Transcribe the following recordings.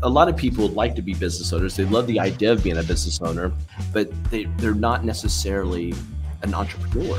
a lot of people would like to be business owners. They love the idea of being a business owner, but they're not necessarily an entrepreneur.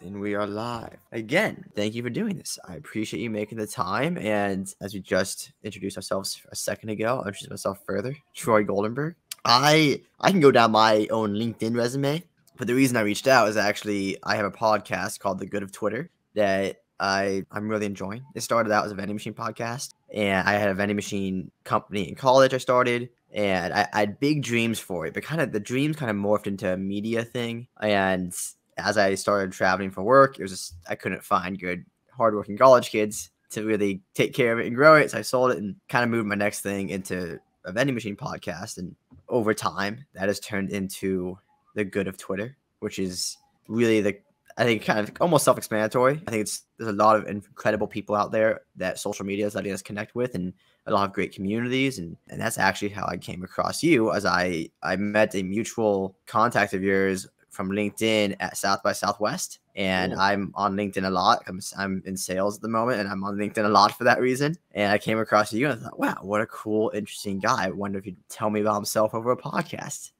And we are live again. Thank you for doing this. I appreciate you making the time. And as we just introduced ourselves a second ago, I'll introduce myself further. Troy Goldenberg. I can go down my own LinkedIn resume, but the reason I reached out is actually I have a podcast called The Good of Twitter that I'm really enjoying. It started out as a vending machine podcast, and I had a vending machine company in college I started, and I had big dreams for it, but the dreams kind of morphed into a media thing. And as I started traveling for work, it was just, I couldn't find good, hardworking college kids to really take care of it and grow it. So I sold it and kind of moved my next thing into a vending machine podcast. And over time, that has turned into The Good of Twitter, which is really I think kind of almost self-explanatory. I think there's a lot of incredible people out there that social media is letting us connect with, and a lot of great communities. And that's actually how I came across you, as I met a mutual contact of yours from LinkedIn at South by Southwest. And I'm on LinkedIn a lot. I'm in sales at the moment, and I'm on LinkedIn a lot for that reason. And I came across you and I thought, wow, what a cool, interesting guy. I wonder if he'd tell me about himself over a podcast.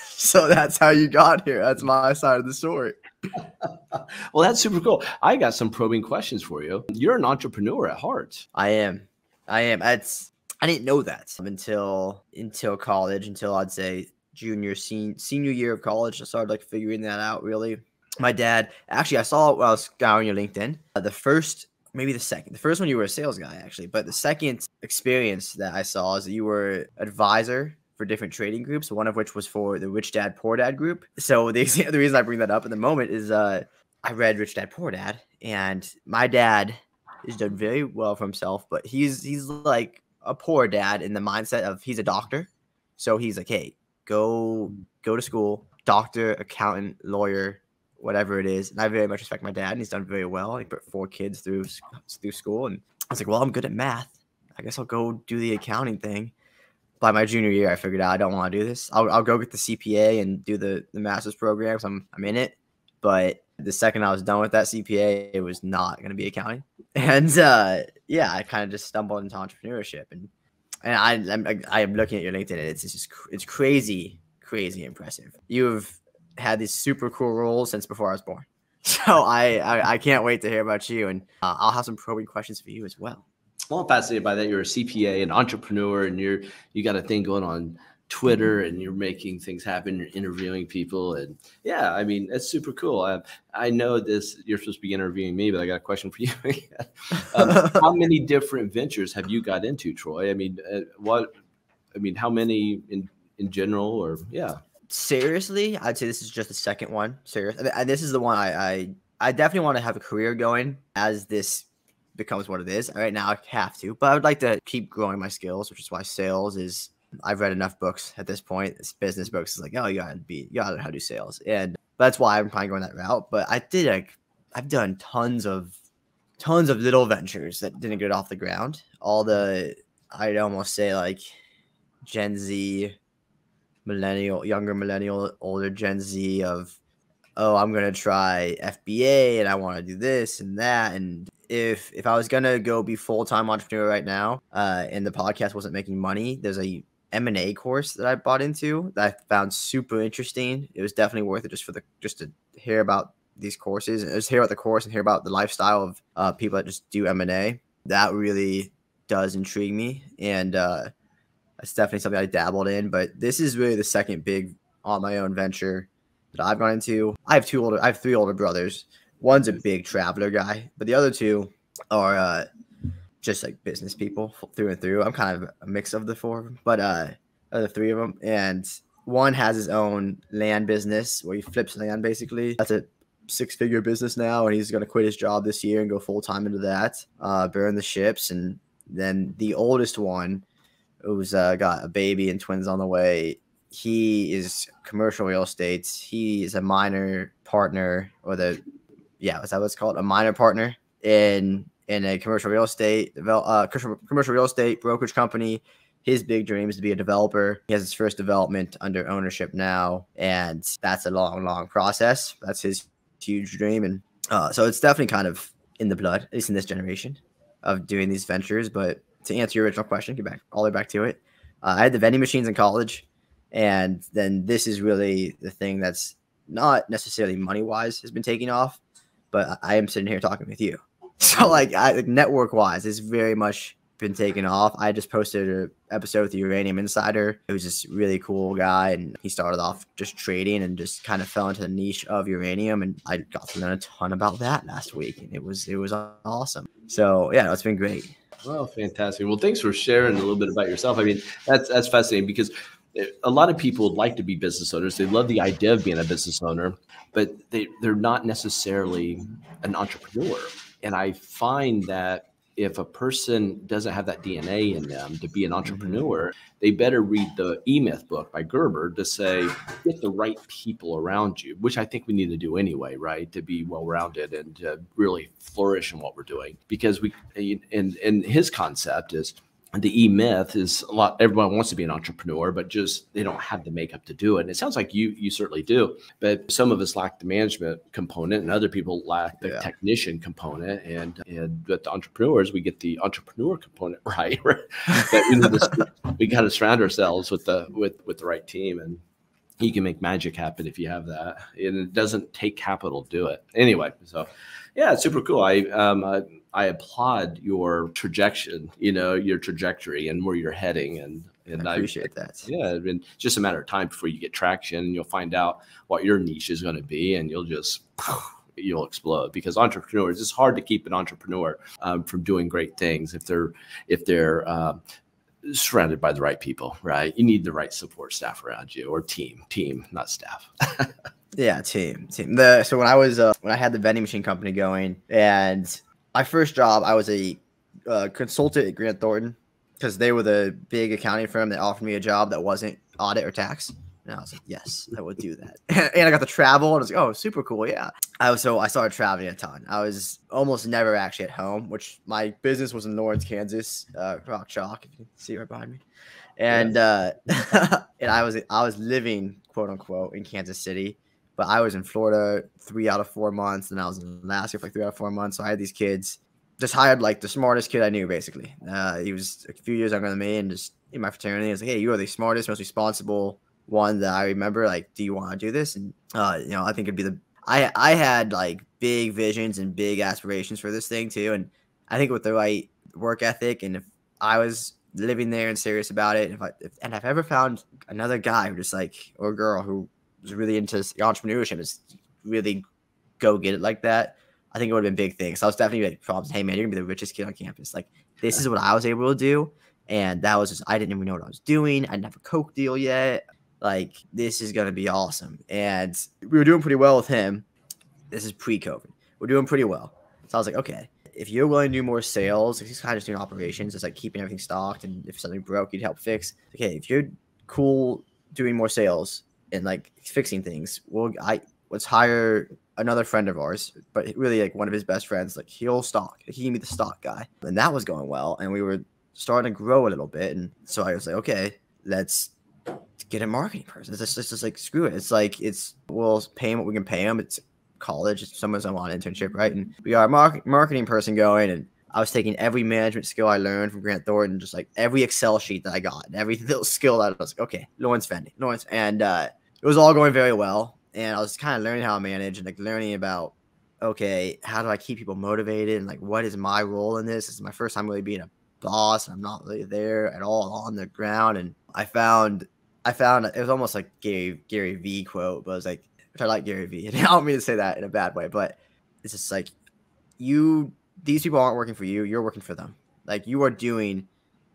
So that's how you got here. That's my side of the story. Well, that's super cool. I got some probing questions for you. You're an entrepreneur at heart. I am. I didn't know that until college, until I'd say senior year of college. I started figuring that out, really. My dad, actually, I saw it when I was scouring your LinkedIn. The first one you were a sales guy, actually, but the second experience that I saw is that you were advisor for different trading groups, one of which was for the Rich Dad Poor Dad group. So the reason I bring that up at the moment is I read Rich Dad Poor Dad, and my dad has done very well for himself, but he's like a poor dad in the mindset of he's a doctor. So he's like, hey, go to school, doctor, accountant, lawyer, whatever it is. And I very much respect my dad, and he's done very well. He put 4 kids through school, and I was like, well, I'm good at math. I guess I'll go do the accounting thing. By my junior year, I figured out I don't want to do this. I'll go get the CPA and do the master's program, because I'm in it. But the second I was done with that CPA, it was not going to be accounting. And I kind of just stumbled into entrepreneurship. And I am looking at your LinkedIn, and it's crazy impressive. You've had these super cool roles since before I was born. So I can't wait to hear about you, and I'll have some probing questions for you as well. Well, I'm fascinated by that. You're a CPA, an entrepreneur, and you got a thing going on Twitter, and you're making things happen. You're interviewing people, and yeah, I mean, it's super cool. I know this. You're supposed to be interviewing me, but I got a question for you. How many different ventures have you got into, Troy? I mean, how many in general, or yeah? Seriously, I'd say this is just the second one. And this is the one I definitely want to have a career going as this becomes what it is. Right now I have to, but I would like to keep growing my skills, which is why sales is, I've read enough books at this point. It's business books. It's like, oh, you gotta know how to do sales. And that's why I'm probably going that route. But I've done tons of little ventures that didn't get off the ground. I'd almost say Gen Z, younger millennial, older Gen Z of, oh, I'm going to try FBA and I want to do this and that. And if I was going to go be full-time entrepreneur right now, and the podcast wasn't making money, there's a M&A course that I bought into that I found super interesting. It was definitely worth it just to hear about these courses, and just hear about the course and hear about the lifestyle of people that just do M&A. That really does intrigue me. And, it's definitely something I dabbled in, but this is really the second big on my own venture that I've gone into. I have 3 older brothers. One's a big traveler guy, but the other 2 are just business people through and through. I'm kind of a mix of the 4 of them, but the 3 of them. And one has his own land business where he flips land, basically. That's a 6-figure business now, and he's going to quit his job this year and go full-time into that, burn the ships. And then the oldest one, who's got a baby and twins on the way, he is commercial real estate. He is a minor partner, is that what it's called? A minor partner in a commercial real estate brokerage company. His big dream is to be a developer. He has his first development under ownership now, and that's a long process. That's his huge dream. And so it's definitely kind of in the blood, at least in this generation of doing these ventures. But to answer your original question, get back all the way back to it. I had the vending machines in college, and then this is really the thing that's not necessarily money wise has been taking off, but I am sitting here talking with you. So like network wise, it's very much been taken off. I just posted an episode with the Uranium Insider. It was this really cool guy, and he started off just trading and just kind of fell into the niche of uranium. And I got to learn a ton about that last week, and it was awesome. So yeah, it's been great. Well, fantastic. Well, thanks for sharing a little bit about yourself. I mean, that's fascinating because a lot of people would like to be business owners. They love the idea of being a business owner, but they're not necessarily an entrepreneur. And I find that if a person doesn't have that DNA in them to be an entrepreneur, they better read the E-Myth book by Gerber to say, get the right people around you, which I think we need to do anyway, right? To be well-rounded and to really flourish in what we're doing. Because and his concept is, the E-Myth is a lot, everyone wants to be an entrepreneur, but just they don't have the makeup to do it. And it sounds like you certainly do, but some of us lack the management component and other people lack the technician component. And with the entrepreneurs, we get the entrepreneur component right. But we got to surround ourselves with the right team, and you can make magic happen if you have that. And it doesn't take capital to do it. Anyway, so yeah, it's super cool. I applaud your your trajectory and where you're heading. And I appreciate that. Yeah, it's just a matter of time before you get traction, and you'll find out what your niche is going to be, and you'll explode. Because entrepreneurs, it's hard to keep an entrepreneur from doing great things if they're surrounded by the right people, right? You need the right support staff around you, or team, not staff. Yeah, team. So when I had the vending machine company going, and my first job, I was a consultant at Grant Thornton, because they were the big accounting firm that offered me a job that wasn't audit or tax. And I was like, yes, I would do that. And I got to travel, and I was like, oh, super cool. Yeah. So I started traveling a ton. I was almost never actually at home, which my business was in Lawrence, Kansas, Rock Chalk, if you can see right behind me. And and I was living, quote unquote, in Kansas City, but I was in Florida 3 out of 4 months, and I was in Alaska for like 3 out of 4 months. So I had these kids. Just hired like the smartest kid I knew, basically. He was a few years younger than me, and just in my fraternity, I was like, hey, you are the smartest, most responsible one that I remember. Like, do you want to do this? And I think it'd be I had like big visions and big aspirations for this thing too. And I think with the right work ethic, and if I was living there and serious about it, and I've ever found another guy who just like, or a girl who was really into entrepreneurship, is really go get it like that, I think it would have been big things. So I was definitely like, problems. Hey man, you're gonna be the richest kid on campus. Like, this is what I was able to do. And that was just, I didn't even know what I was doing. I didn't have a Coke deal yet. Like, this is going to be awesome. And we were doing pretty well with him. This is pre-COVID. We're doing pretty well. So I was like, okay, if you're willing to do more sales, if he's kind of just doing operations, it's like keeping everything stocked. And if something broke, you'd help fix. Okay, if you're cool doing more sales and like fixing things, let's hire another friend of ours, but really like one of his best friends. Like, he'll stock. He can be the stock guy. And that was going well. And we were starting to grow a little bit. And so I was like, okay, let's get a marketing person. It's just like, screw it. It's like, we'll pay him what we can pay him. It's college. Someone's on an internship, right? And we got a marketing person going, and I was taking every management skill I learned from Grant Thornton, just like every Excel sheet that I got, and every little skill that I was like, okay, Lawrence vending, and it was all going very well. And I was kind of learning how to manage, and like learning about, okay, how do I keep people motivated, and like, what is my role in this? This is my first time really being a boss. I'm not really there at all on the ground. And I found it was almost like Gary V quote, but it was like, which I like Gary V. And I don't mean to say that in a bad way, but it's just like, these people aren't working for you. You're working for them. Like, you are doing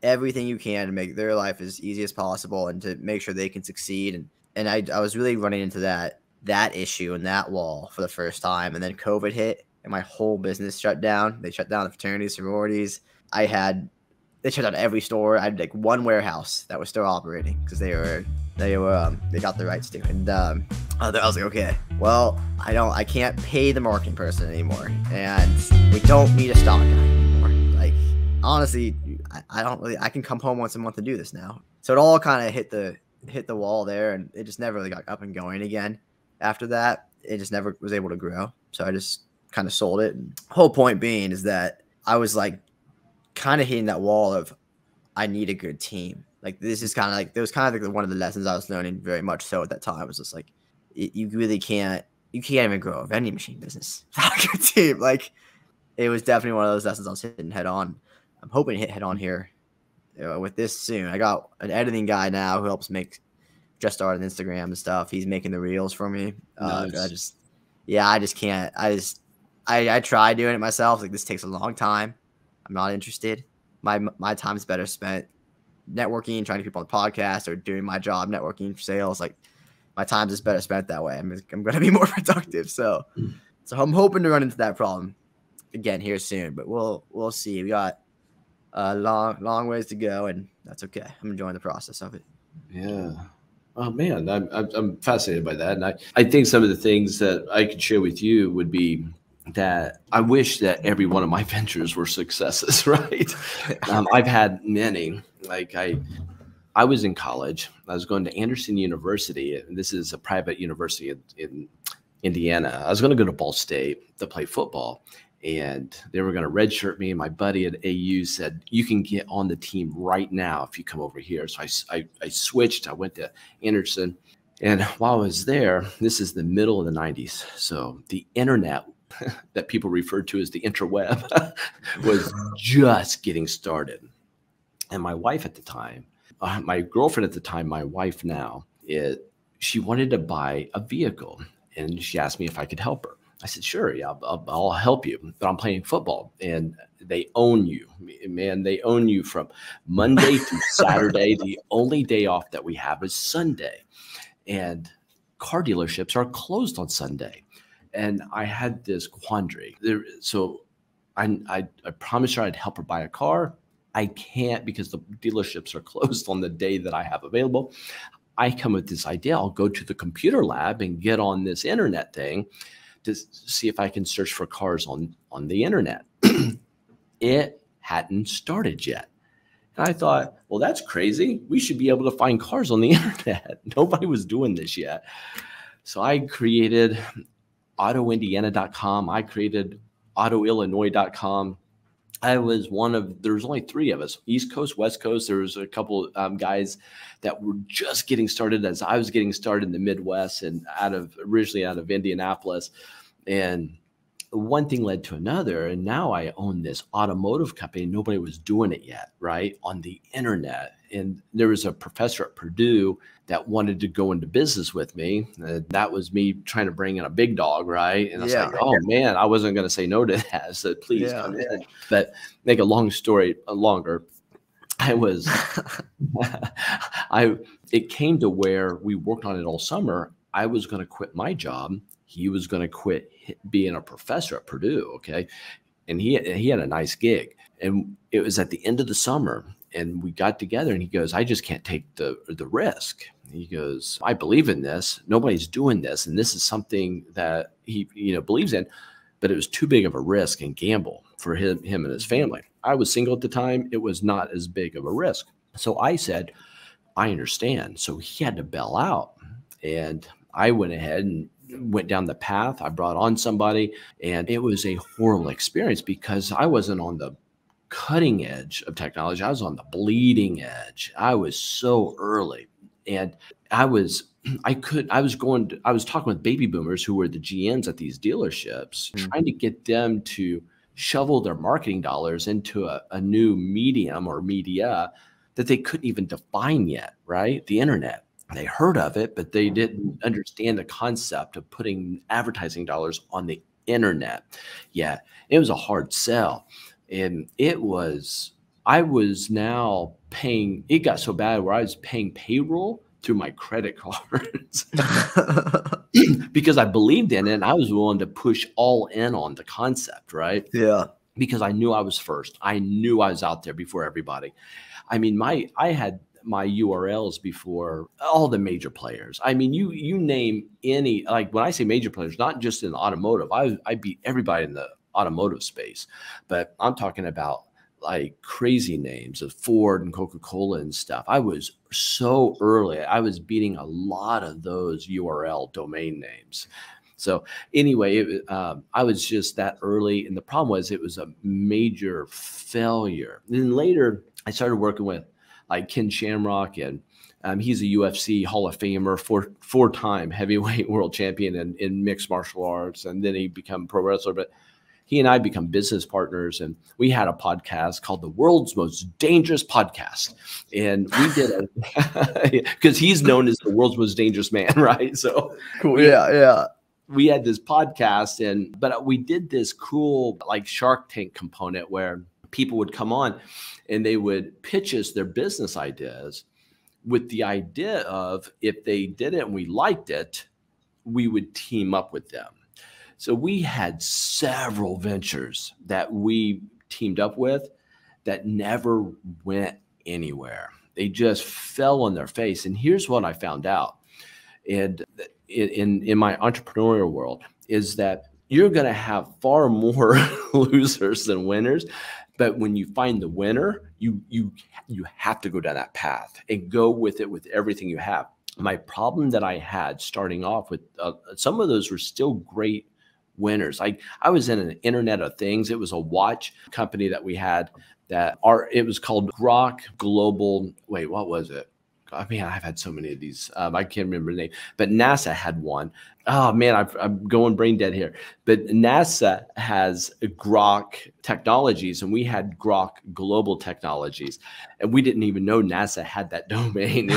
everything you can to make their life as easy as possible and to make sure they can succeed. And I was really running into that issue and that wall for the first time. And then COVID hit, and my whole business shut down. They shut down the fraternities, sororities. They shut down every store. I had like one warehouse that was still operating because they got the rights to. And I was like, okay, well, I can't pay the marketing person anymore, and we don't need a stock guy anymore. Like, honestly, I can come home once a month to do this now. So it all kind of hit the wall there, and it just never really got up and going again. After that, it just never was able to grow. So I just kind of sold it. And whole point being is that I was like kind of hitting that wall of I need a good team. Like this is kind of like, there was kind of like one of the lessons I was learning very much so at that time. It was just like, you really can't even grow a vending machine business without a good team. Like it was definitely one of those lessons I was hitting head on. I'm hoping to hit head on here with this soon. I got an editing guy now who helps make, just started Instagram and stuff. He's making the reels for me. Nice. I just can't. I try doing it myself. Like this takes a long time. I'm not interested. My time is better spent networking, trying to get people on the podcast, or doing my job networking for sales. Like my time is better spent that way. I'm going to be more productive. So I'm hoping to run into that problem again here soon, but we'll see. We got a long ways to go, and that's okay. I'm enjoying the process of it. Yeah. Oh man, I'm fascinated by that, and I think some of the things that I could share with you would be that I wish that every one of my ventures were successes, right? I've had many. Like I was in college. I was going to Anderson University, and this is a private university in Indiana. I was going to go to Ball State to play football, and they were going to redshirt me. And my buddy at AU said, "You can get on the team right now if you come over here." So I switched. I went to Anderson, and while I was there, this is the middle of the 90s. So the internet that people referred to as the interweb was just getting started. And my wife at the time, my girlfriend at the time, my wife now, she wanted to buy a vehicle, and she asked me if I could help her. I said, sure, yeah, I'll help you, but I'm playing football, and they own you, man. They own you from Monday through Saturday. The only day off that we have is Sunday, and car dealerships are closed on Sunday. And I had this quandary. So I promised her I'd help her buy a car. I can't because the dealerships are closed on the day that I have available. I come with this idea. I'll go to the computer lab and get on this internet thing to see if I can search for cars on the internet. It hadn't started yet. And I thought, well, that's crazy. We should be able to find cars on the internet. Nobody was doing this yet. So I created autoindiana.com. I created autoillinois.com. I was there's only three of us, East Coast, West Coast. There was a couple guys that were just getting started as I was getting started in the Midwest and originally out of Indianapolis. And one thing led to another. And now I own this automotive company. Nobody was doing it yet, right? On the internet. And there was a professor at Purdue that wanted to go into business with me. That was me trying to bring in a big dog, right? And I was like, oh man, I wasn't going to say no to that. I said, please come in. But make a long story longer, it came to where we worked on it all summer. I was going to quit my job. He was going to quit being a professor at Purdue. Okay. And he had a nice gig, and it was at the end of the summer. And we got together, and he goes, I just can't take the risk. He goes, I believe in this. Nobody's doing this. And this is something that he believes in, but it was too big of a risk and gamble for him and his family. I was single at the time. It was not as big of a risk. So I said, I understand. So he had to bail out. And I went ahead and went down the path. I brought on somebody, and it was a horrible experience because I wasn't on the cutting edge of technology. I was on the bleeding edge. I was so early, and I was talking with baby boomers who were the GMs at these dealerships, trying to get them to shovel their marketing dollars into a new medium or media that they couldn't even define yet, right? The internet. They heard of it, but they didn't understand the concept of putting advertising dollars on the internet. Yeah, it was a hard sell. And I was now paying, it got so bad where I was paying payroll through my credit cards because I believed in it. And I was willing to push all in on the concept, right? Yeah. Because I knew I was first. I knew I was out there before everybody. I mean, I had my URLs before all the major players. I mean, you name any, like when I say major players, not just in automotive, I beat everybody in the automotive space, but I'm talking about like crazy names of Ford and Coca-Cola and stuff. I was so early. I was beating a lot of those URL domain names. So anyway, I was just that early. And the problem was it was a major failure. And then later I started working with like Ken Shamrock, and he's a UFC Hall of Famer, four-time heavyweight world champion in mixed martial arts. And then he became pro wrestler. But he and I become business partners, and we had a podcast called The World's Most Dangerous Podcast. And we did it because he's known as the world's most dangerous man, right? So cool. Yeah. We had this podcast, but we did this cool like Shark Tank component where people would come on and they would pitch us their business ideas with the idea of if they did it and we liked it, we would team up with them. So we had several ventures that we teamed up with that never went anywhere. They just fell on their face. And here's what I found out. And in my entrepreneurial world is that you're going to have far more losers than winners. But when you find the winner, you have to go down that path and go with it with everything you have. My problem that I had starting off with, some of those were still great winners. I was in an Internet of Things. It was a watch company that we had it was called Grok Global. Wait, what was it? I mean, I've had so many of these. I can't remember the name, but NASA had one. Oh man, I'm going brain dead here. But NASA has Grok Technologies, and we had Grok Global Technologies, and we didn't even know NASA had that domain.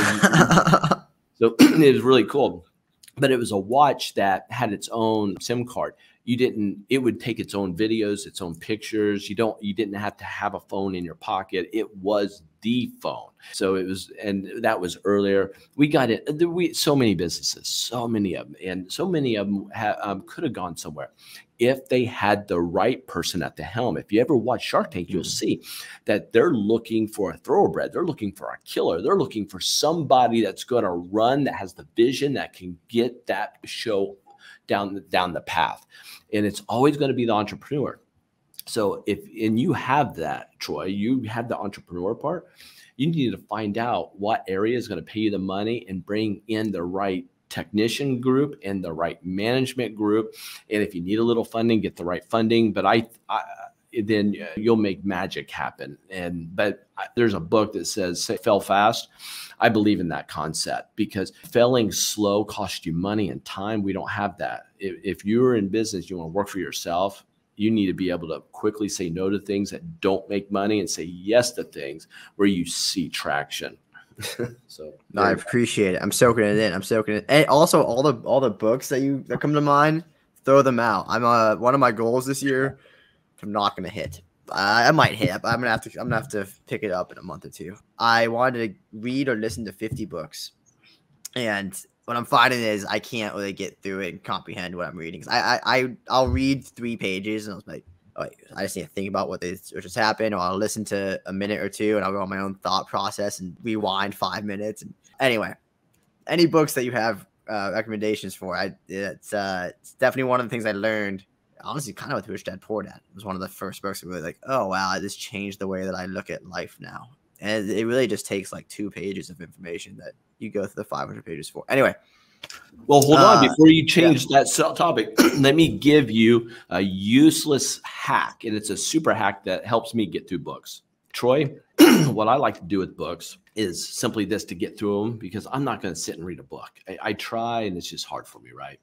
So it was really cool. But it was a watch that had its own SIM card. It would take its own videos, its own pictures. You didn't have to have a phone in your pocket. It was the phone. So it was, and that was earlier. We got it. So many businesses, so many of them, and so many of them could have gone somewhere if they had the right person at the helm. If you ever watch Shark Tank, you'll see that they're looking for a thoroughbred. They're looking for a killer. They're looking for somebody that's going to run, that has the vision, that can get that show down the path. And it's always going to be the entrepreneur. So and you have that, Troy, you have the entrepreneur part. You need to find out what area is going to pay you the money and bring in the right technician group and the right management group. And if you need a little funding, get the right funding. But then you'll make magic happen. But there's a book that says fail fast. I believe in that concept because failing slow costs you money and time. We don't have that. If you're in business, you want to work for yourself, you need to be able to quickly say no to things that don't make money and say yes to things where you see traction. So no, I appreciate it. I'm soaking it in. And also all the books that come to mind, throw them out. I'm one of my goals this year, I'm not gonna hit. I might hit. I'm gonna have to pick it up in a month or two. I wanted to read or listen to 50 books, and what I'm finding is I can't really get through it and comprehend what I'm reading. I'll read 3 pages and I was like, oh, I just need to think about what just happened, or I'll listen to a minute or two and I'll go on my own thought process and rewind 5 minutes. And anyway, any books that you have recommendations for, it's definitely one of the things I learned. Honestly, kind of with Rich Dad Poor Dad. It was one of the first books that really like, oh wow, this changed the way that I look at life now. And it really just takes like 2 pages of information that you go through the 500 pages for. Anyway. Well, hold on. Before you change that topic, let me give you a useless hack. And it's a super hack that helps me get through books. Troy, what I like to do with books is simply this, to get through them, because I'm not going to sit and read a book. I try, and it's just hard for me, right?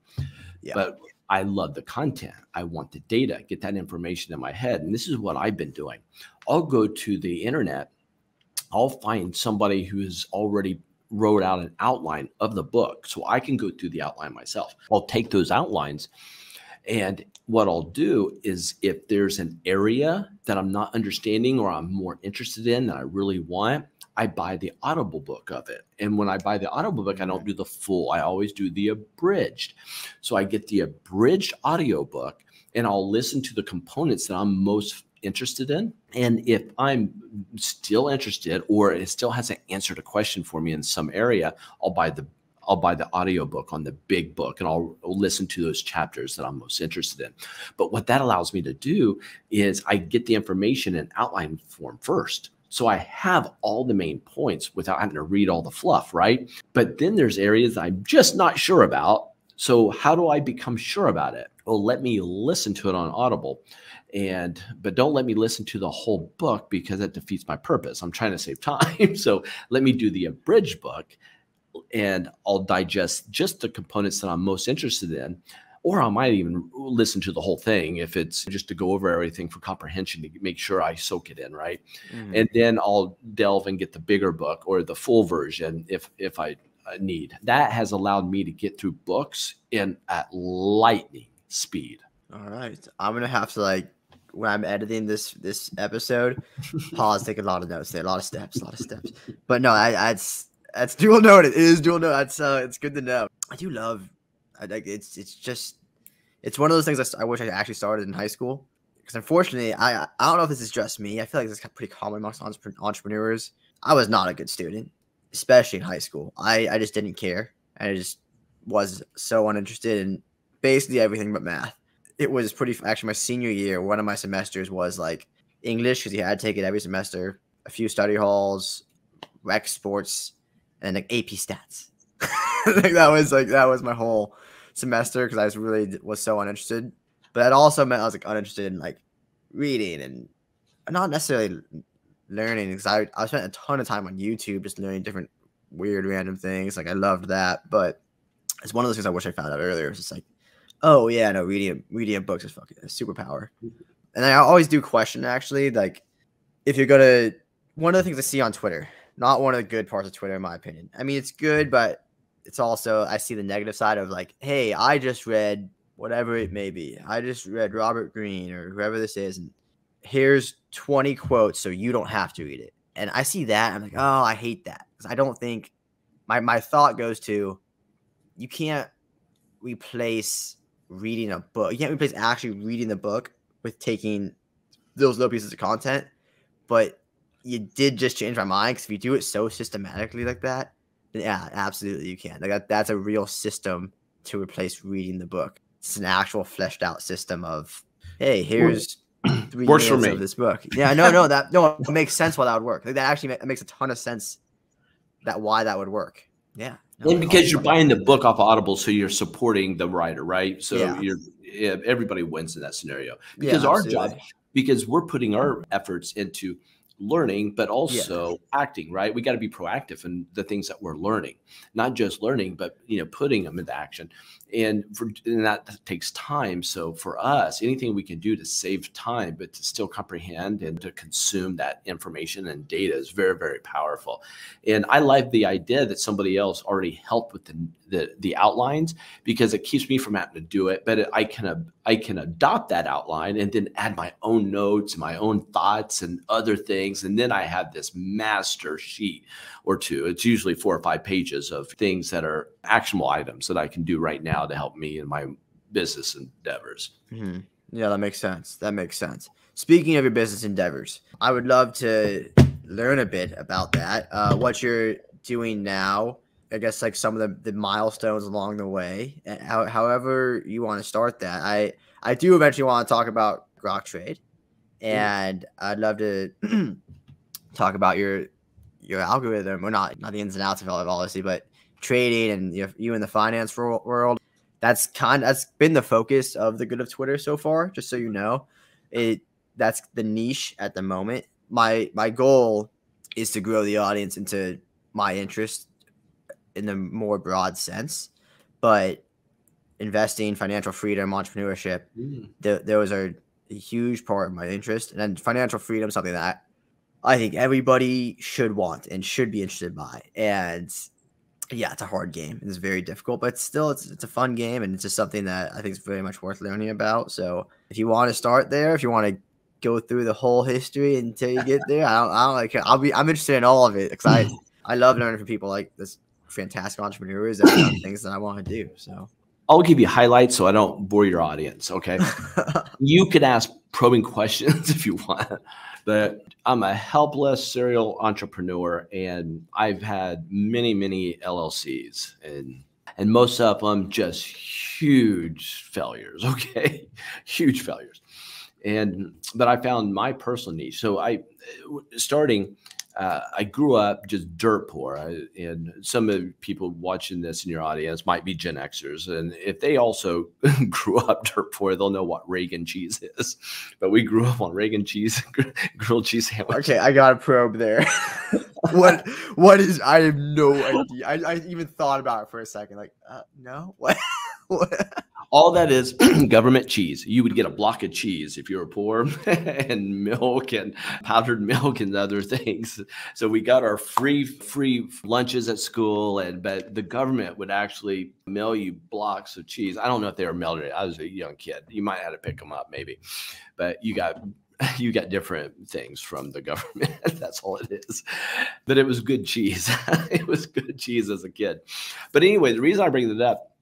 Yeah. But I love the content. I want the data, get that information in my head. And this is what I've been doing. I'll go to the internet. I'll find somebody who has already wrote out an outline of the book so I can go through the outline myself. I'll take those outlines, and what I'll do is if there's an area that I'm not understanding or I'm more interested in that I really want, I buy the Audible book of it. And when I buy the Audible book, I don't do the full. I always do the abridged. So I get the abridged audio book and I'll listen to the components that I'm most interested in. And if I'm still interested or it still hasn't answered a question for me in some area, I'll buy the audio book on the big book and I'll listen to those chapters that I'm most interested in. But what that allows me to do is I get the information in outline form first. So I have all the main points without having to read all the fluff, right? But then there's areas I'm just not sure about. So how do I become sure about it? Well, let me listen to it on Audible. But don't let me listen to the whole book because that defeats my purpose. I'm trying to save time. So let me do the abridged book and I'll digest just the components that I'm most interested in. Or I might even listen to the whole thing if it's just to go over everything for comprehension to make sure I soak it in, right? And then I'll delve and get the bigger book or the full version if I need. That has allowed me to get through books at lightning speed. All right. I'm going to have to, like, when I'm editing this episode, pause, take a lot of notes there, a lot of steps. But no, that's dual noted. It is dual noted. It's good to know. I do love, it's one of those things I wish I actually started in high school. Because unfortunately, I don't know if this is just me. I feel like this is pretty common amongst entrepreneurs. I was not a good student, especially in high school. I just didn't care. I just was so uninterested in basically everything but math. It was actually my senior year. One of my semesters was like English because you had to take it every semester, a few study halls, rec sports, and like AP stats. Like that was my whole semester because I was so uninterested. But that also meant I was like uninterested in like reading and not necessarily learning because I spent a ton of time on YouTube just learning different weird random things. Like I loved that, but it's one of those things I wish I found out earlier. It's just like, oh yeah, no, reading books is fucking a superpower. And I always do question actually, like if you're gonna, one of the things I see on Twitter, not one of the good parts of Twitter in my opinion. I mean, it's good, but it's also, I see the negative side of like, hey, I just read whatever it may be. I just read Robert Greene or whoever this is, and here's 20 quotes so you don't have to read it. And I see that, I'm like, oh, I hate that. Because I don't think, my thought goes to, you can't replace reading a book. You can't replace actually reading the book with taking those little pieces of content. But you did just change my mind because if you do it so systematically like that, then yeah, absolutely you can. Like that's a real system to replace reading the book. It's an actual fleshed out system of, hey, here's 3 Works minutes for me. of this book. Yeah, it makes sense why that would work. Like that actually makes a ton of sense why that would work. Yeah. No, And because you're buying the book off Audible, so you're supporting the writer, right? So everybody wins in that scenario. Because because we're putting our efforts into learning, but also acting, right? We got to be proactive in the things that we're learning, not just learning, but putting them into action. And that takes time. So for us, anything we can do to save time, but to still comprehend and to consume that information and data is very, very powerful. And I like the idea that somebody else already helped with the outlines because it keeps me from having to do it. But I can adopt that outline and then add my own notes, my own thoughts and other things. And then I have this master sheet or two. It's usually 4 or 5 pages of things that are actionable items that I can do right now to help me in my business endeavors. Mm-hmm. Yeah, that makes sense. Speaking of your business endeavors, I would love to learn a bit about that. What you're doing now, I guess like some of the milestones along the way, and however you want to start that. I do eventually want to talk about Grok trade, and I'd love to talk about your algorithm, or not the ins and outs of it, obviously, but trading and you in the finance world. That's been the focus of the good of Twitter so far. Just so you know, that's the niche at the moment. My goal is to grow the audience into my interest in the more broad sense, but investing, financial freedom, entrepreneurship, those are a huge part of my interest. And then financial freedom, something that I think everybody should want and should be interested by. And yeah, it's a hard game. It's very difficult, but still it's a fun game. And it's just something that I think is very much worth learning about. So if you want to start there, if you want to go through the whole history until you get there, I'm interested in all of it because I love learning from people like this fantastic entrepreneurs that have done things that I want to do. So I'll give you highlights so I don't bore your audience. Okay. You could ask probing questions if you want, but I'm a helpless serial entrepreneur and I've had many, many LLCs and most of them just huge failures. Okay. Huge failures. But I found my personal niche. So I grew up just dirt poor. And some of the people watching this in your audience might be Gen Xers. And if they also grew up dirt poor, they'll know what Reagan cheese is. But we grew up on Reagan cheese, grilled cheese sandwich. Okay, I got a probe there. What is, I have no idea. I even thought about it for a second. Like, no, what? All that is government cheese. You would get a block of cheese if you were poor, and milk and powdered milk and other things. So we got our free lunches at school, but the government would actually mail you blocks of cheese. I don't know if they were mailed. I was a young kid. You might have to pick them up maybe, but you got different things from the government. That's all it is. But it was good cheese. It was good cheese as a kid. But anyway, the reason I bring that up,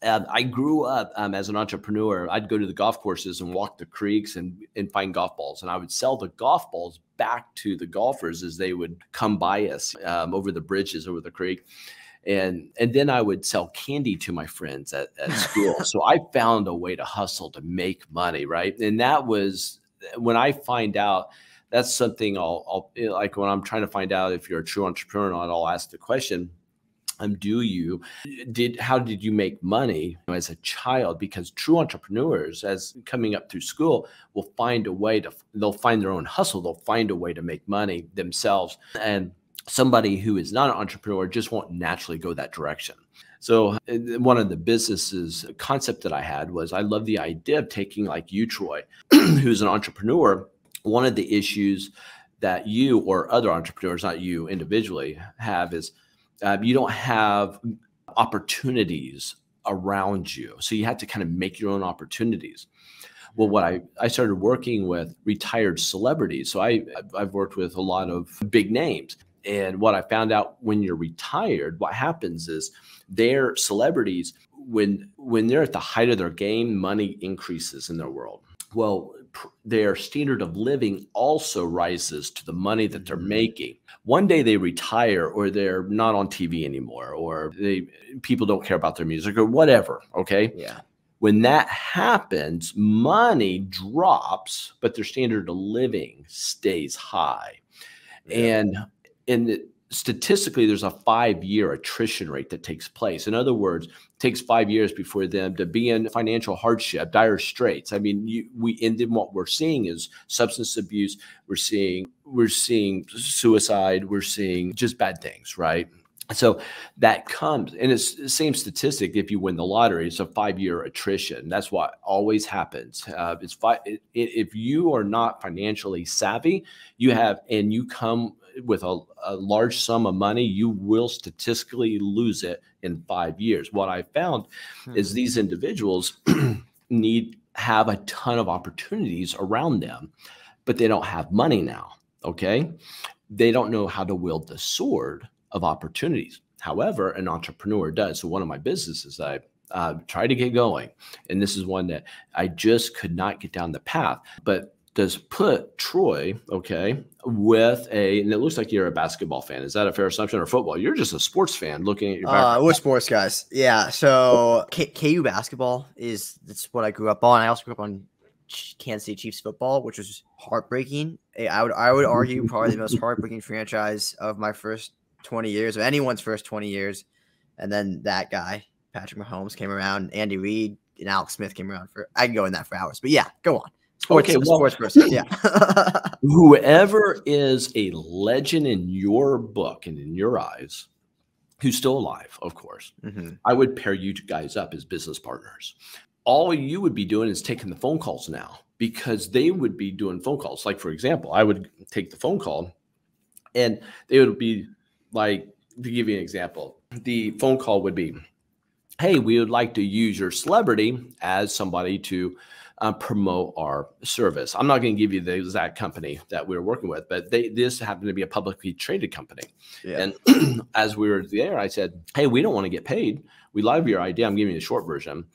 I grew up as an entrepreneur. I'd go to the golf courses and walk the creeks and find golf balls. And I would sell the golf balls back to the golfers as they would come by us over the bridges, over the creek. And then I would sell candy to my friends at school. So I found a way to hustle to make money, right? And that was, when I find out, that's something I'll like when I'm trying to find out if you're a true entrepreneur or not, I'll ask the question, how did you make money as a child? Because true entrepreneurs, as coming up through school, will find a way they'll find their own hustle. They'll find a way to make money themselves. And somebody who is not an entrepreneur just won't naturally go that direction. So one of the businesses concept that I had was, I love the idea of taking, like you, Troy, who's an entrepreneur. One of the issues that you or other entrepreneurs, not you individually, have is you don't have opportunities around you. So you have to kind of make your own opportunities. Well, what I started working with retired celebrities. So I've worked with a lot of big names. And what I found out, when you're retired, what happens is they're celebrities, when they're at the height of their game, money increases in their world. Well, their standard of living also rises to the money that they're making. One day they retire, or they're not on TV anymore, or people don't care about their music or whatever. Okay. Yeah. When that happens, money drops, but their standard of living stays high. Yeah. And statistically, there's a 5-year attrition rate that takes place. In other words, it takes 5 years before them to be in financial hardship, dire straits. I mean, and then what we're seeing is substance abuse. We're seeing suicide. We're seeing just bad things, right? So that comes, and it's the same statistic. If you win the lottery, it's a 5-year attrition. That's what always happens. If you are not financially savvy, and you come with a large sum of money, you will statistically lose it in 5 years. What I found is these individuals have a ton of opportunities around them, but they don't have money now. Okay. They don't know how to wield the sword of opportunities. However, an entrepreneur does. So one of my businesses I tried to get going, and this is one that I just could not get down the path, but does put Troy, okay, with and it looks like you're a basketball fan. Is that a fair assumption, or football? You're just a sports fan looking at your background. We're sports guys. Yeah. So KU basketball that's what I grew up on. I also grew up on Kansas City Chiefs football, which was heartbreaking. I would argue probably the most heartbreaking franchise of my first 20 years, or anyone's first 20 years. And then that guy, Patrick Mahomes, came around, Andy Reid and Alex Smith came around I can go in that for hours, but yeah, go on. Sports person, yeah. Whoever is a legend in your book and in your eyes, who's still alive, of course, I would pair you guys up as business partners. All you would be doing is taking the phone calls now, because they would be doing phone calls. Like, for example, I would take the phone call, and they would be like, to give you an example, the phone call would be, hey, we would like to use your celebrity as somebody to promote our service. I'm not going to give you the exact company that we were working with, but this happened to be a publicly traded company. Yeah. And as we were there, I said, hey, we don't want to get paid. We love your idea. I'm giving you a short version.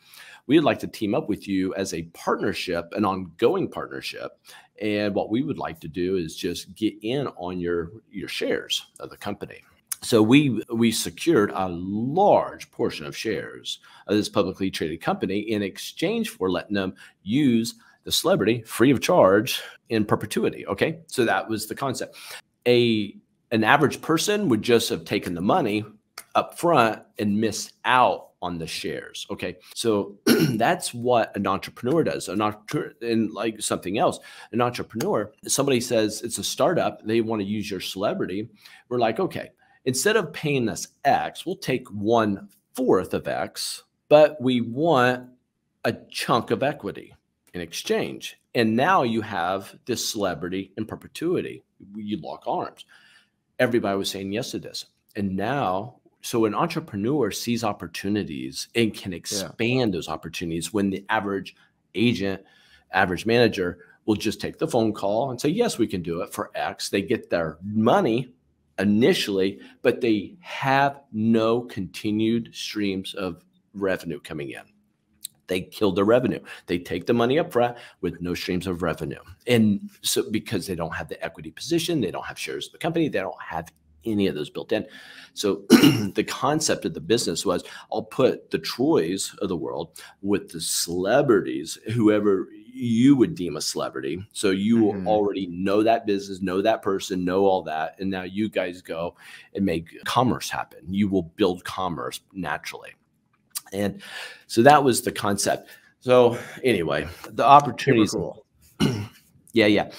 We'd like to team up with you as a partnership, an ongoing partnership. And what we would like to do is just get in on your shares of the company. So we secured a large portion of shares of this publicly traded company in exchange for letting them use the celebrity free of charge in perpetuity. Okay. So that was the concept. A an average person would just have taken the money up front and missed out on the shares. Okay. So that's what an entrepreneur does. An entrepreneur, and like something else, an entrepreneur, somebody says it's a startup, they want to use your celebrity. We're like, okay, instead of paying us X, we'll take 1/4 of X, but we want a chunk of equity in exchange. And now you have this celebrity in perpetuity. You lock arms. Everybody was saying yes to this. And now, so an entrepreneur sees opportunities and can expand those opportunities when the average agent, average manager will just take the phone call and say, yes, we can do it for X. They get their money initially, but they have no continued streams of revenue coming in. They kill the revenue. They take the money up front with no streams of revenue. And so because they don't have the equity position, they don't have shares of the company, they don't have any of those built in. So the concept of the business was, I'll put the Troys of the world with the celebrities, whoever you would deem a celebrity. So you already know that business, know that person, know all that. And now you guys go and make commerce happen. You will build commerce naturally. And so that was the concept. So anyway, the opportunities. Cool. Yeah.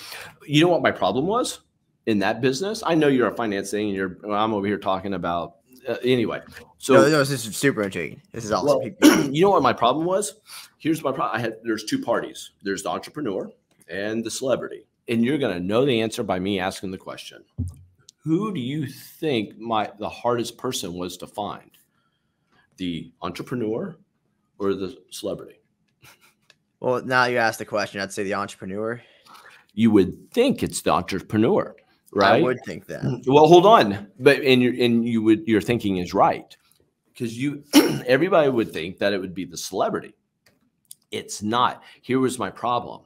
You know what my problem was in that business? I know you're a finance thing and I'm over here talking about anyway. So no, this is super intriguing. This is awesome. Well, you know what my problem was? Here's my problem. There's two parties. There's the entrepreneur and the celebrity. And you're going to know the answer by me asking the question. Who do you think the hardest person was to find? The entrepreneur or the celebrity? Well, now you asked the question, I'd say the entrepreneur. You would think it's the entrepreneur, right? I would think that. Well, hold on, but your thinking is right, because everybody would think that it would be the celebrity. It's not. Here was my problem.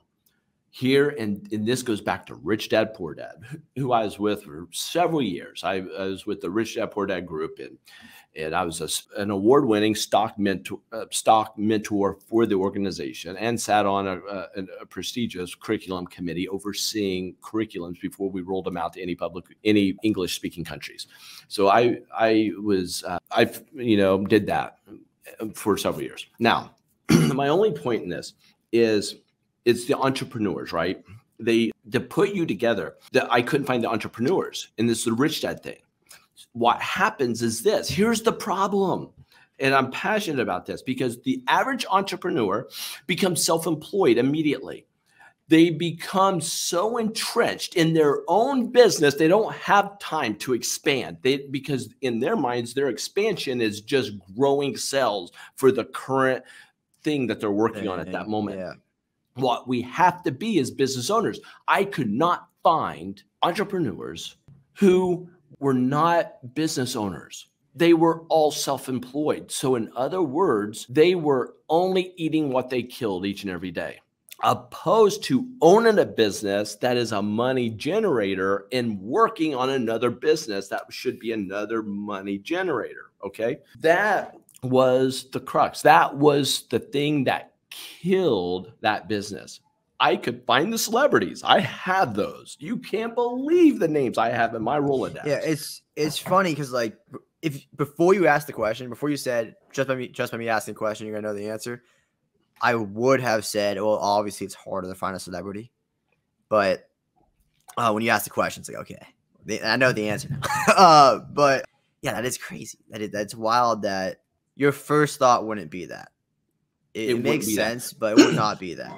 Here, and this goes back to Rich Dad Poor Dad, who I was with for several years. I was with the Rich Dad Poor Dad group, and I was an award-winning stock mentor for the organization, and sat on a prestigious curriculum committee overseeing curriculums before we rolled them out to any English-speaking countries. So I did that for several years. Now, my only point in this is, it's the entrepreneurs, right? To put you together, that I couldn't find the entrepreneurs, and this is the Rich Dad thing. What happens is this. Here's the problem, and I'm passionate about this, because the average entrepreneur becomes self-employed immediately. They become so entrenched in their own business, they don't have time to expand. Because in their minds, their expansion is just growing sales for the current thing that they're working on at that moment. Yeah. What we have to be as business owners. I could not find entrepreneurs who were not business owners. They were all self-employed. So in other words, they were only eating what they killed each and every day, opposed to owning a business that is a money generator and working on another business that should be another money generator. Okay. That was the crux. That was the thing that killed that business. I could find the celebrities. I have those. You can't believe the names I have in my Rolodex. Yeah, it's funny because, like, before you asked the question, before you said just by me asking the question, you're gonna know the answer, I would have said, well, obviously it's harder to find a celebrity, but when you ask the question, it's like, okay, I know the answer now. But yeah, that is crazy. That's wild that your first thought wouldn't be that. It makes sense, but it would not be that.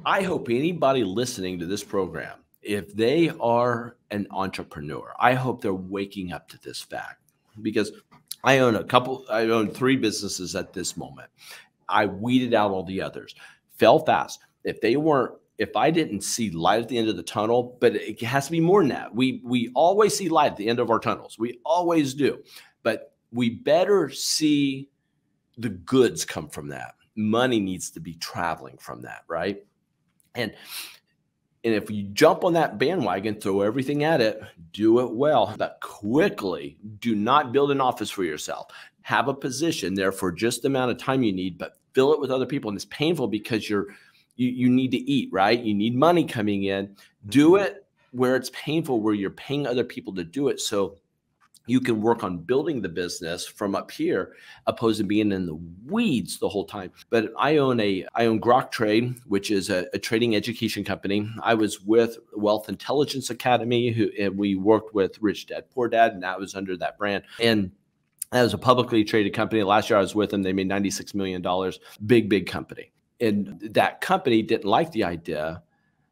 I hope anybody listening to this program, if they are an entrepreneur, I hope they're waking up to this fact, because I own 3 businesses at this moment. I weeded out all the others, fell fast. If I didn't see light at the end of the tunnel, but it has to be more than that. We always see light at the end of our tunnels. We always do, but we better see the goods come from that. Money needs to be traveling from that, right? And if you jump on that bandwagon, throw everything at it, do it well, but quickly. Do not build an office for yourself. Have a position there for just the amount of time you need, but fill it with other people. And it's painful because you need to eat, right? You need money coming in. Do it where it's painful, where you're paying other people to do it. So you can work on building the business from up here, opposed to being in the weeds the whole time. But I own Grok Trade, which is a trading education company. I was with Wealth Intelligence Academy, and we worked with Rich Dad Poor Dad, and that was under that brand. And that was a publicly traded company. Last year I was with them. They made $96 million. Big company. And that company didn't like the idea,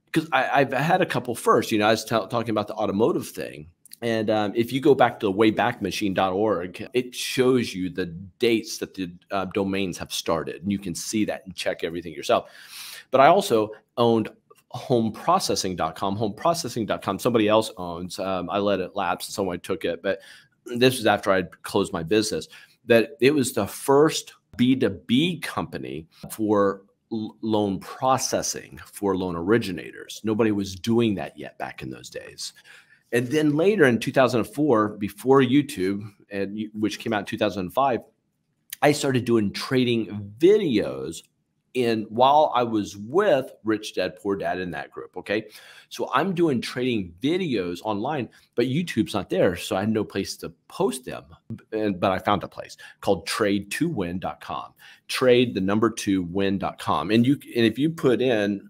because I've had a couple first. I was talking about the automotive thing. And if you go back to waybackmachine.org, it shows you the dates that the domains have started. And you can see that and check everything yourself. But I also owned homeprocessing.com. Homeprocessing.com, somebody else owns. I let it lapse and someone took it. But this was after I'd closed my business. That it was the first B2B company for loan processing for loan originators. Nobody was doing that yet back in those days. And then later in 2004, before YouTube, which came out in 2005, I started doing trading videos while I was with Rich Dad Poor Dad in that group. Okay. So I'm doing trading videos online, but YouTube's not there. So I had no place to post them. But I found a place called trade2win.com, trade2win.com. And if you put in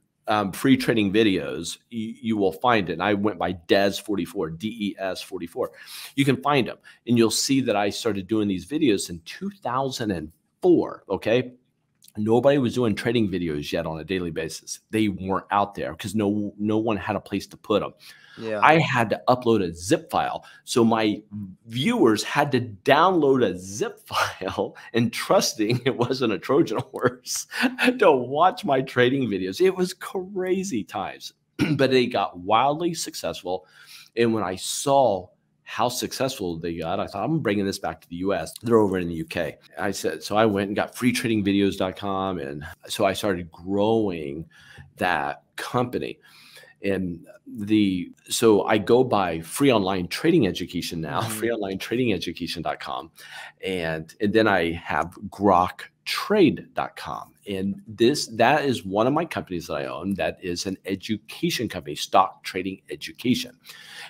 free trading videos, you will find it. And I went by DES44, DES44. You can find them, and you'll see that I started doing these videos in 2004. Okay. Nobody was doing trading videos yet on a daily basis. They weren't out there because no one had a place to put them. Yeah. I had to upload a zip file. So my viewers had to download a zip file and trusting it wasn't a Trojan horse to watch my trading videos. It was crazy times, but they got wildly successful. And when I saw how successful they got, I thought, I'm bringing this back to the US. They're over in the UK. So I went and got freetradingvideos.com. And so I started growing that company. And so I go by free online trading education now, freeonlinetradingeducation.com. And then I have groktrade.com. And that is one of my companies that I own. That is an education company, stock trading education.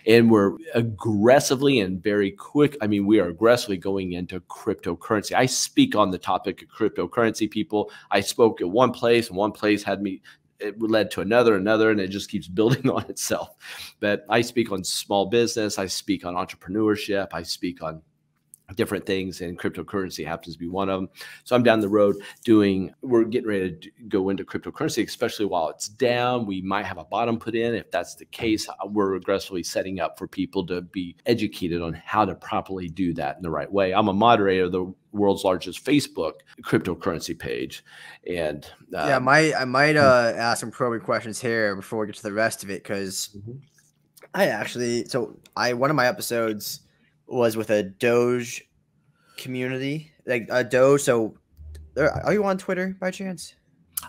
And we're aggressively and very quick. I mean, we are aggressively going into cryptocurrency. I speak on the topic of cryptocurrency, people. I spoke at one place, and one place had me. It led to another, and it just keeps building on itself. But I speak on small business. I speak on entrepreneurship. I speak on different things, and cryptocurrency happens to be one of them. So I'm down the road we're getting ready to go into cryptocurrency, especially while it's down. We might have a bottom put in. If that's the case, we're aggressively setting up for people to be educated on how to properly do that in the right way. I'm a moderator of the world's largest Facebook cryptocurrency page. And I might ask some probing questions here before we get to the rest of it, because one of my episodes was with a Doge community, like a Doge. So are you on Twitter by chance?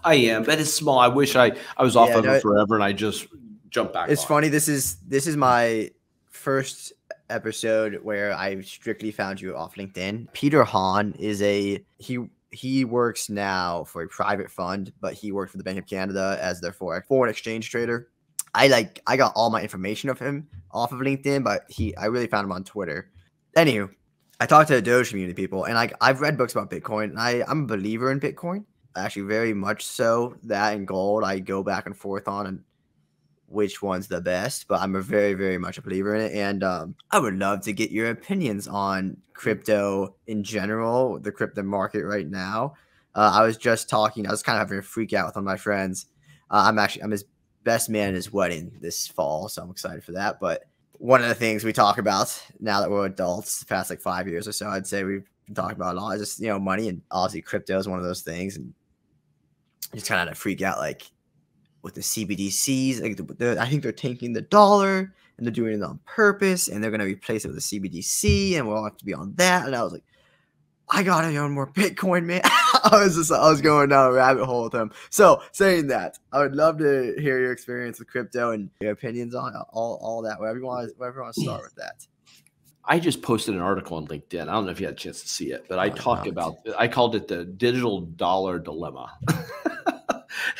I am, but it's small. I wish I was off of it forever, and I just jumped back. It's funny. This is my first episode where I strictly found you off LinkedIn. Peter Hahn is he works now for a private fund, but he worked for the Bank of Canada as their foreign exchange trader. I got all my information of him off of LinkedIn, but I really found him on Twitter. Anywho, I talked to the Doge community people, and I've read books about Bitcoin. And I'm a believer in Bitcoin, actually very much so. That and gold, I go back and forth on and which one's the best, but I'm a very, very much a believer in it. And I would love to get your opinions on crypto in general, the crypto market right now. I was kind of having a freak out with one of my friends. I'm his best man at his wedding this fall, so I'm excited for that. But one of the things we talk about now that we're adults, the past 5 years or so, I'd say we've been talking about a lot, is just, money, and obviously crypto is one of those things. And just kind of freak out, with the CBDCs, I think they're tanking the dollar, and they're doing it on purpose, and they're going to replace it with a CBDC, and we'll all have to be on that. And I was like, I gotta own more Bitcoin, man. I was going down a rabbit hole with him. So saying that, I would love to hear your experience with crypto and your opinions on all that. Wherever you want to start with that. I just posted an article on LinkedIn. I don't know if you had a chance to see it, but I called it the digital dollar dilemma.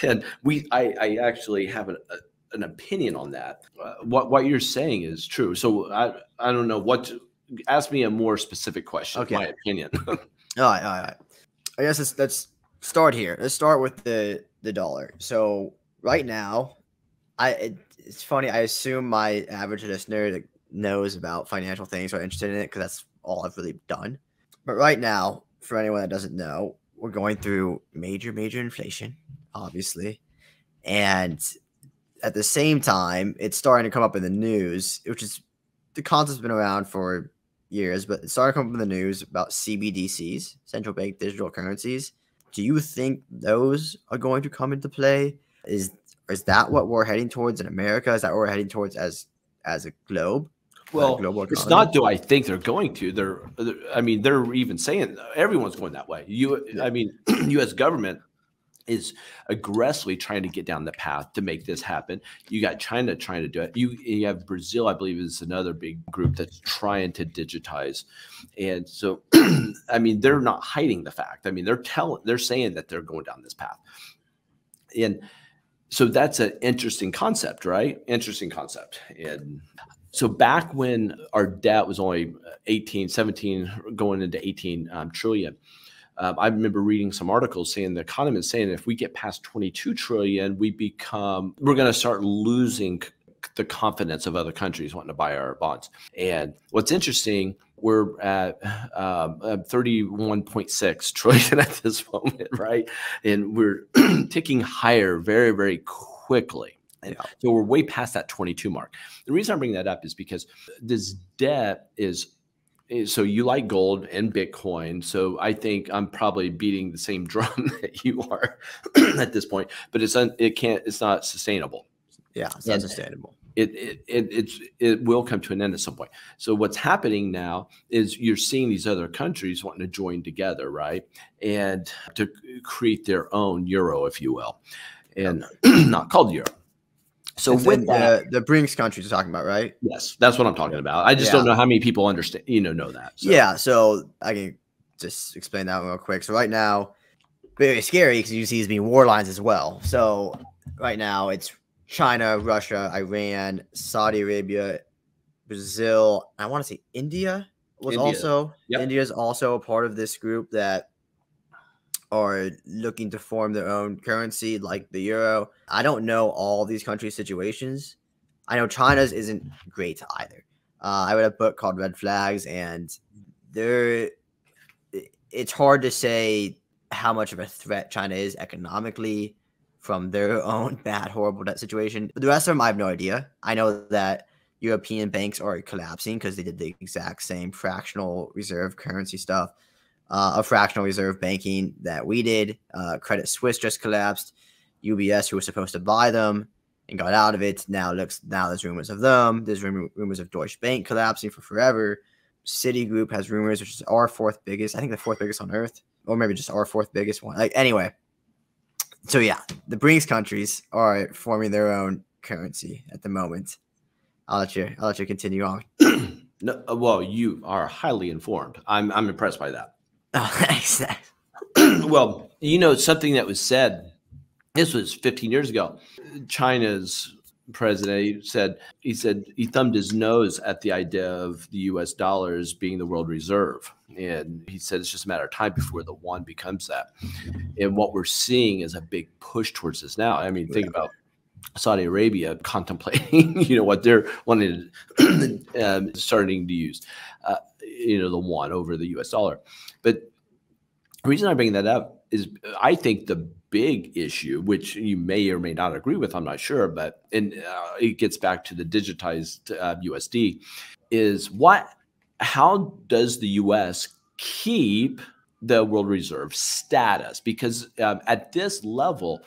And I actually have an opinion on that. What you're saying is true. So I don't know what to, ask me a more specific question. Okay. My opinion. All right. I guess let's start here. Let's start with the dollar. So right now, it's funny. I assume my average listener knows about financial things or are interested in it because that's all I've really done. But right now, for anyone that doesn't know, we're going through major inflation, obviously, and at the same time, it's starting to come up in the news, which is the concept's been around for years, but it started coming up in the news about CBDCs, central bank digital currencies. Do you think those are going to come into play? Is that what we're heading towards in America? Is that what we're heading towards as a globe? Well, global it's economy? not. Do I think they're going to? I mean, they're even saying everyone's going that way. I mean, U.S. government is aggressively trying to get down the path to make this happen. You got China trying to do it. You have Brazil, I believe, is another big group that's trying to digitize. And so, I mean, they're not hiding the fact. I mean, they're saying that they're going down this path. And so that's an interesting concept, right? Interesting concept. And so back when our debt was only 17 going into 18 trillion, I remember reading some articles saying the economists saying if we get past 22 trillion, we're going to start losing the confidence of other countries wanting to buy our bonds. And what's interesting, we're at 31.6 trillion at this moment, right? And we're ticking higher very, very quickly. And so we're way past that 22 mark. The reason I bring that up is because this debt is so you like gold and Bitcoin. So I think I'm probably beating the same drum that you are at this point, but it's not sustainable. Yeah, it's not sustainable. It will come to an end at some point. So what's happening now is you're seeing these other countries wanting to join together, right? And to create their own euro, if you will, and not called euro. So with that, the BRICS countries you're talking about, right? Yes, that's what I'm talking about. I just don't know how many people understand, know that. So. Yeah, so I can just explain that real quick. So right now, very scary because you see these being war lines as well. So right now it's China, Russia, Iran, Saudi Arabia, Brazil. I want to say India was also. Yep. India is also a part of this group that are looking to form their own currency like the euro. I don't know all these countries' situations. I know China's isn't great either. I read a book called Red Flags, and it's hard to say how much of a threat China is economically from their own bad, horrible debt situation. But the rest of them, I have no idea. I know that European banks are collapsing because they did the exact same fractional reserve currency stuff. A fractional reserve banking that we did. Credit Suisse just collapsed. UBS, who was supposed to buy them and got out of it, now there's rumors of them. There's rumors of Deutsche Bank collapsing for forever. Citigroup has rumors, which is our fourth biggest. I think the fourth biggest on earth, or maybe just our fourth biggest one. Anyway, so yeah, the BRICS countries are forming their own currency at the moment. I'll let you continue on. No, well, you are highly informed. I'm impressed by that. Oh, thanks. Well, something that was said, this was 15 years ago. China's president he said he thumbed his nose at the idea of the US dollars being the world reserve. And he said it's just a matter of time before the yuan becomes that. And what we're seeing is a big push towards this now. I mean, think about Saudi Arabia contemplating, what they're wanting to starting to use, the yuan over the US dollar. But the reason I bring that up is I think the big issue, which you may or may not agree with, I'm not sure, but it gets back to the digitized USD, is how does the US keep the world reserve status? Because at this level,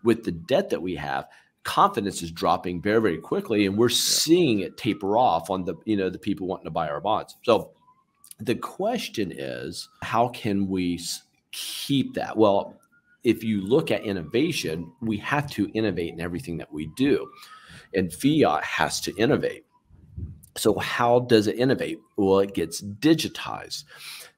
with the debt that we have, confidence is dropping very, very quickly, and we're seeing it taper off on the people wanting to buy our bonds. So the question is, how can we keep that? Well, if you look at innovation, we have to innovate in everything that we do, and fiat has to innovate. So how does it innovate? Well, it gets digitized.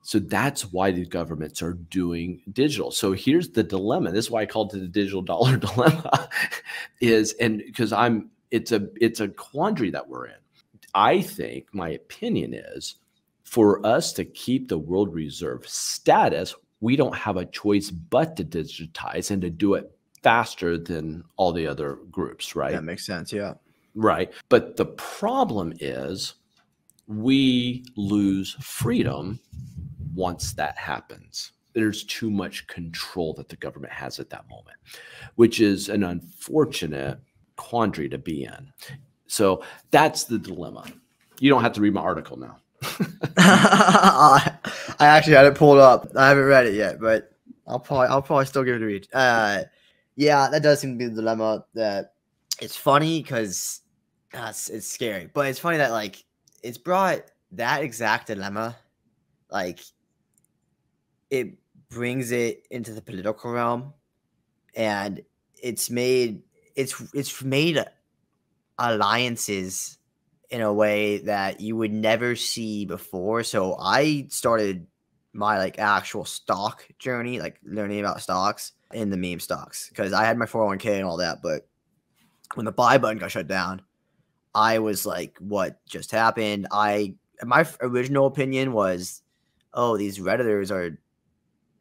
So that's why the governments are doing digital. So here's the dilemma. This is why I called it the digital dollar dilemma it's a quandary that we're in. I think my opinion is for us to keep the world reserve status, we don't have a choice but to digitize and to do it faster than all the other groups, right? That makes sense. Yeah. Right. But the problem is we lose freedom once that happens. There's too much control that the government has at that moment, which is an unfortunate quandary to be in. So that's the dilemma. You don't have to read my article now. I actually had it pulled up. I haven't read it yet, but I'll probably still give it a read. Yeah, that does seem to be the dilemma. That it's funny because it's scary, but it's funny that like it's brought that exact dilemma, like it brings it into the political realm, and it's made alliances in a way that you would never see before. So I started my like actual stock journey, like learning about stocks in the meme stocks, because I had my 401k and all that. But when the buy button got shut down, I was like, what just happened? My original opinion was, oh, these Redditors are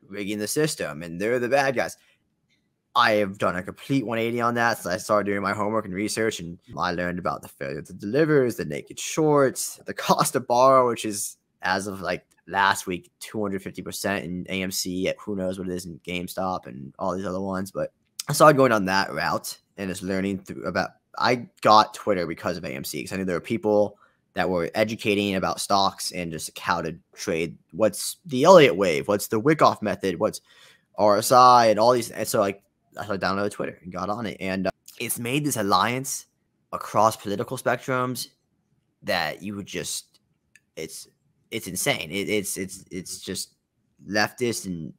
rigging the system and they're the bad guys. I have done a complete 180 on that. So I started doing my homework and research, and I learned about the failure to delivers, the naked shorts, the cost to borrow, which is, as of like last week, 250% in AMC, at who knows what it is in GameStop and all these other ones. But I started going on that route and just learning I got Twitter because of AMC, because I knew there were people that were educating about stocks and just how to trade. What's the Elliott wave? What's the Wyckoff method? What's RSI and all these? And so like I downloaded Twitter and got on it, and it's made this alliance across political spectrums that you would just it's insane. It's just leftist and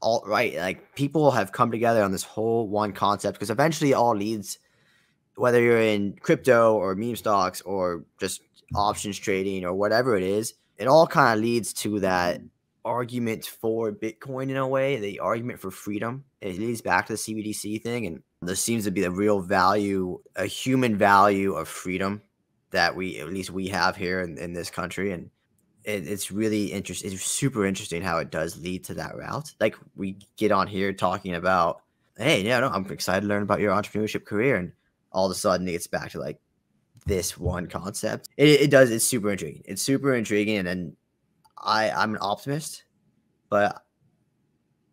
alt-right. Like people have come together on this whole one concept, because eventually it all leads, whether you're in crypto or meme stocks or just options trading or whatever it is, it all kind of leads to that argument for Bitcoin in a way, the argument for freedom. It leads back to the CBDC thing, and there seems to be the real value, a human value of freedom that at least we have here in this country. And it's really interesting. It's super interesting how it does lead to that route. Like we get on here talking about, hey, yeah, no, I'm excited to learn about your entrepreneurship career, and all of a sudden it gets back to like this one concept. It does. It's super intriguing. It's super intriguing. And then I'm an optimist, but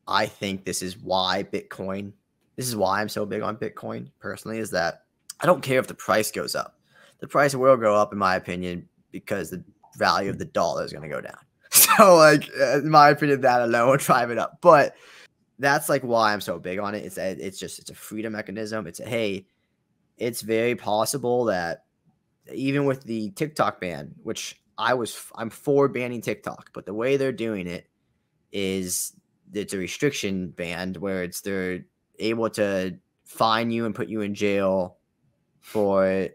I think this is why I'm so big on Bitcoin personally, is that I don't care if the price goes up. The price will go up, in my opinion, because the value of the dollar is going to go down. So like, in my opinion, that alone will drive it up. But that's like why I'm so big on it. It's a freedom mechanism. It's very possible that even with the TikTok ban, which I'm for banning TikTok, but the way they're doing it is it's a restriction ban where they're able to fine you and put you in jail for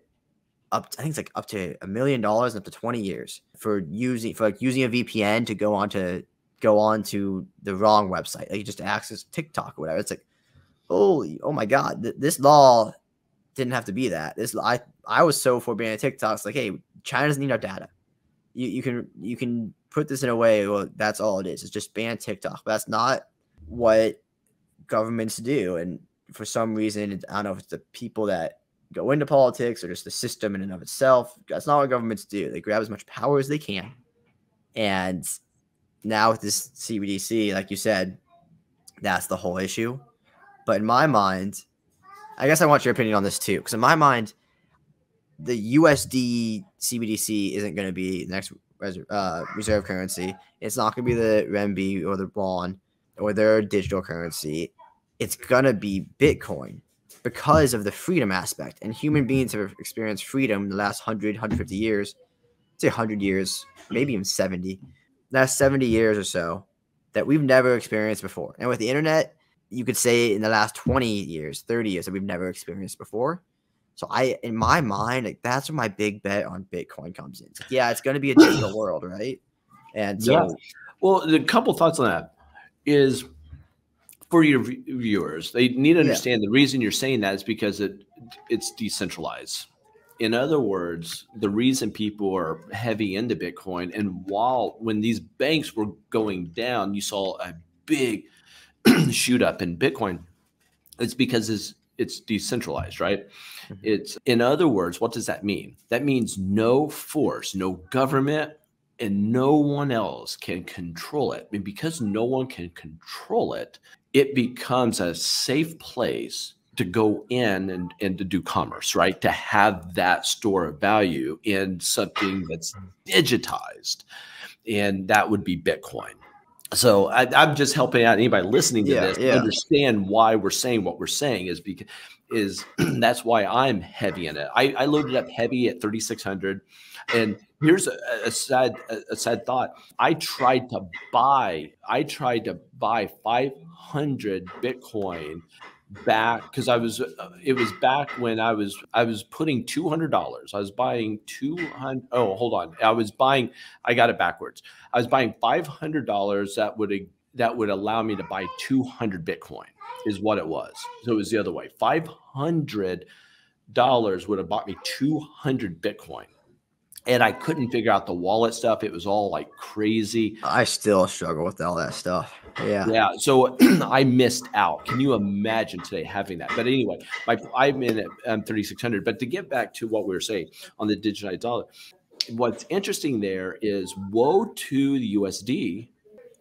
I think it's like up to $1 million and up to 20 years for using a VPN to go onto the wrong website. Like you just access TikTok or whatever. It's like, oh my God, this law didn't have to be that. I was so for banning TikTok. It's like, hey, China doesn't need our data. You can put this in a way. Well, that's all it is. It's just ban TikTok. But that's not what governments do. And for some reason, I don't know if it's the people that go into politics or just the system in and of itself. That's not what governments do. They grab as much power as they can. And now with this CBDC, like you said, that's the whole issue. But in my mind, I guess I want your opinion on this too, because in my mind, the USD CBDC isn't going to be the next reserve currency. It's not going to be the renminbi or the won or their digital currency. It's going to be Bitcoin because of the freedom aspect. And human beings have experienced freedom in the last 100, 150 years. Say 100 years, maybe even 70. Last 70 years or so that we've never experienced before. And with the internet, you could say in the last 20 years, 30 years that we've never experienced before. So in my mind, like that's where my big bet on Bitcoin comes in. It's like, yeah, it's going to be a digital world, right? And Yeah. so, Well, a couple thoughts on that is for your viewers, they need to yeah, understand the reason you're saying that is because it's decentralized. In other words, the reason people are heavy into Bitcoin, and when these banks were going down, you saw a big shoot up in Bitcoin. It's because it's decentralized, right? mhm. It's in other words, what does that mean? That means no force, no government, and no one else can control it. And because no one can control it, it becomes a safe place to go in and to do commerce, right? To have that store of value in something that's digitized. And that would be Bitcoin. So I'm just helping out anybody listening to Yeah, this to yeah. understand why we're saying what we're saying is because that's why I'm heavy in it. I loaded up heavy at 3,600, and here's a sad thought. I tried to buy 500 Bitcoin back because it was back when I was putting $200. I was buying 200. Oh, hold on. I got it backwards. I was buying $500 that would allow me to buy 200 Bitcoin is what it was. So it was the other way. $500 would have bought me 200 Bitcoin. And I couldn't figure out the wallet stuff. It was all like crazy. I still struggle with all that stuff. Yeah. Yeah, so I missed out. Can you imagine today having that? But anyway, I'm in at 3,600. But to get back to what we were saying on the digitized dollar, what's interesting there is woe to the USD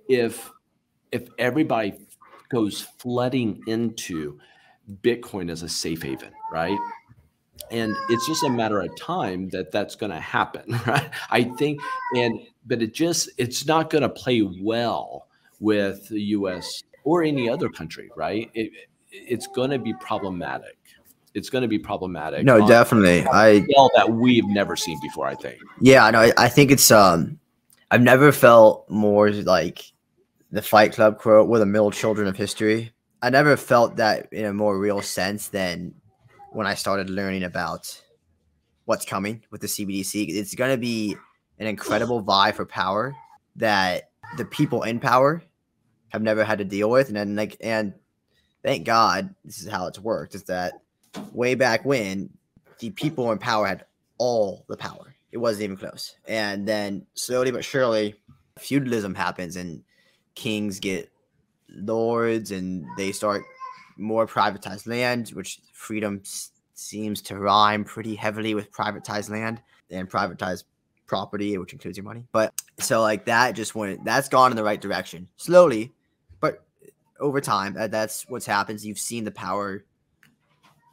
if everybody goes flooding into Bitcoin as a safe haven, right? And it's just a matter of time that that's going to happen, right? I think, but it's not going to play well with the U.S. or any other country, right? It's going to be problematic. It's going to be problematic No, on definitely. a scale that we've never seen before, I think. Yeah, no, I think it's I've never felt more like the Fight Club quote, "We're the middle children of history." I never felt that in a more real sense than when I started learning about what's coming with the CBDC. It's going to be an incredible vie for power that the people in power have never had to deal with, and then and thank God this is how it's worked. Is that way back when the people in power had all the power. It wasn't even close. And then slowly but surely, feudalism happens and kings get lords and they start more privatized land, which freedom seems to rhyme pretty heavily with privatized land and privatized property, which includes your money. But so like that just went, that's gone in the right direction slowly, but over time, that's what's happens. You've seen the power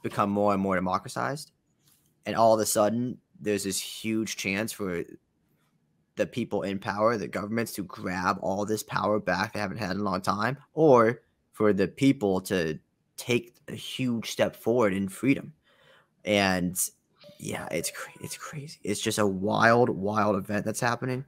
become more and more democratized. And all of a sudden, there's this huge chance for the people in power, the governments, to grab all this power back they haven't had in a long time, or for the people to take a huge step forward in freedom. And yeah, it's crazy. It's just a wild event that's happening.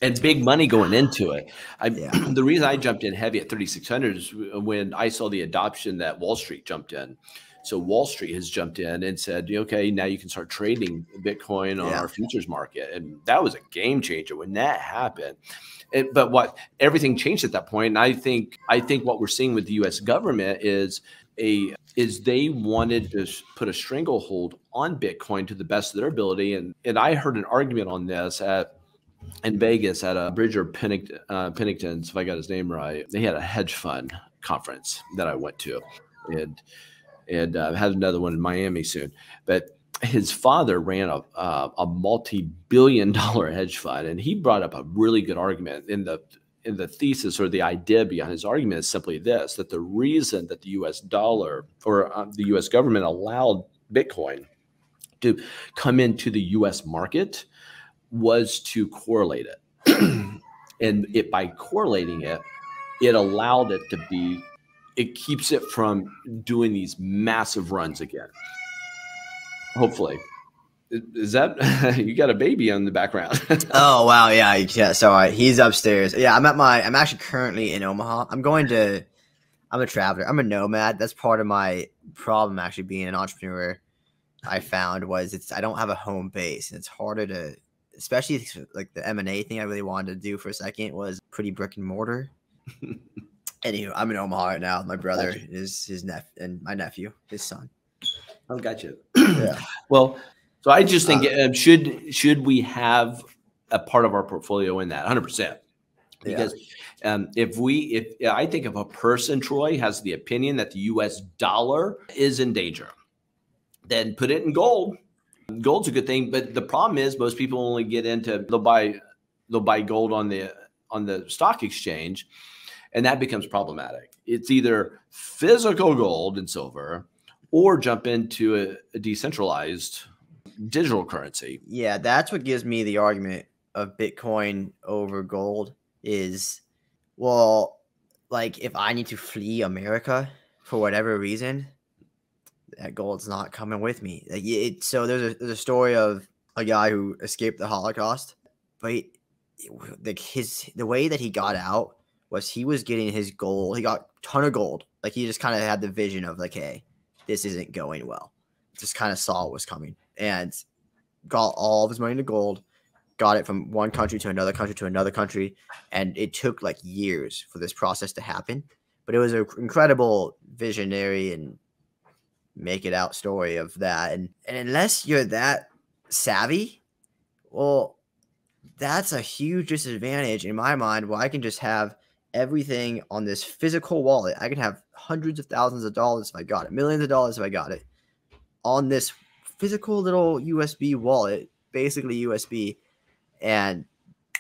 And big money going into it. Yeah. The reason I jumped in heavy at 3,600 is when I saw the adoption that Wall Street jumped in. So Wall Street has jumped in and said, okay, now you can start trading Bitcoin on our futures market. And that was a game changer when that happened. But everything changed at that point. And I think what we're seeing with the US government is they wanted to put a stranglehold on Bitcoin to the best of their ability. And I heard an argument on this in Vegas at a Bridger Pennington's, if I got his name right. They had a hedge fund conference that I went to, and have another one in Miami soon. But his father ran a multi-billion-dollar hedge fund, and he brought up a really good argument in the thesis, or the idea behind his argument is simply this: that the reason that the U.S. dollar or the U.S. government allowed Bitcoin to come into the U.S. market was to correlate it. And by correlating it, it allowed it to be, it keeps it from doing these massive runs again. Hopefully. Is that you got a baby on the background? Oh wow, yeah. So he's upstairs. Yeah, I'm actually currently in Omaha. I'm a traveler. I'm a nomad. That's part of my problem actually being an entrepreneur. I found was I don't have a home base, and it's harder to especially like the M&A thing I really wanted to do for a second was pretty brick and mortar. Anywho, I'm in Omaha right now. My brother is his and my nephew, his son. Oh, gotcha. Yeah. Well, so I just think should we have a part of our portfolio in that 100%? Because if I think if a person, Troy, has the opinion that the U.S. dollar is in danger, then put it in gold. Gold's a good thing, but the problem is most people only get into they'll buy gold on the stock exchange, and that becomes problematic. It's either physical gold and silver, or jump into a decentralized digital currency. Yeah, that's what gives me the argument of Bitcoin over gold is, well, like if I need to flee America for whatever reason, that gold's not coming with me. Like so there's a story of a guy who escaped the Holocaust, but the way that he got out was he was getting his gold. He got a ton of gold. Like he just kind of had the vision of like, hey, this isn't going well. Just kind of saw it was coming and got all of his money into gold. Got it from one country to another country to another country. And it took like years for this process to happen. But it was an incredible visionary and make it out story of that. And unless you're that savvy, well, that's a huge disadvantage in my mind where I can just have everything on this physical wallet. I can have hundreds of thousands of dollars if I got it, millions of dollars if I got it on this physical little USB wallet, basically USB. And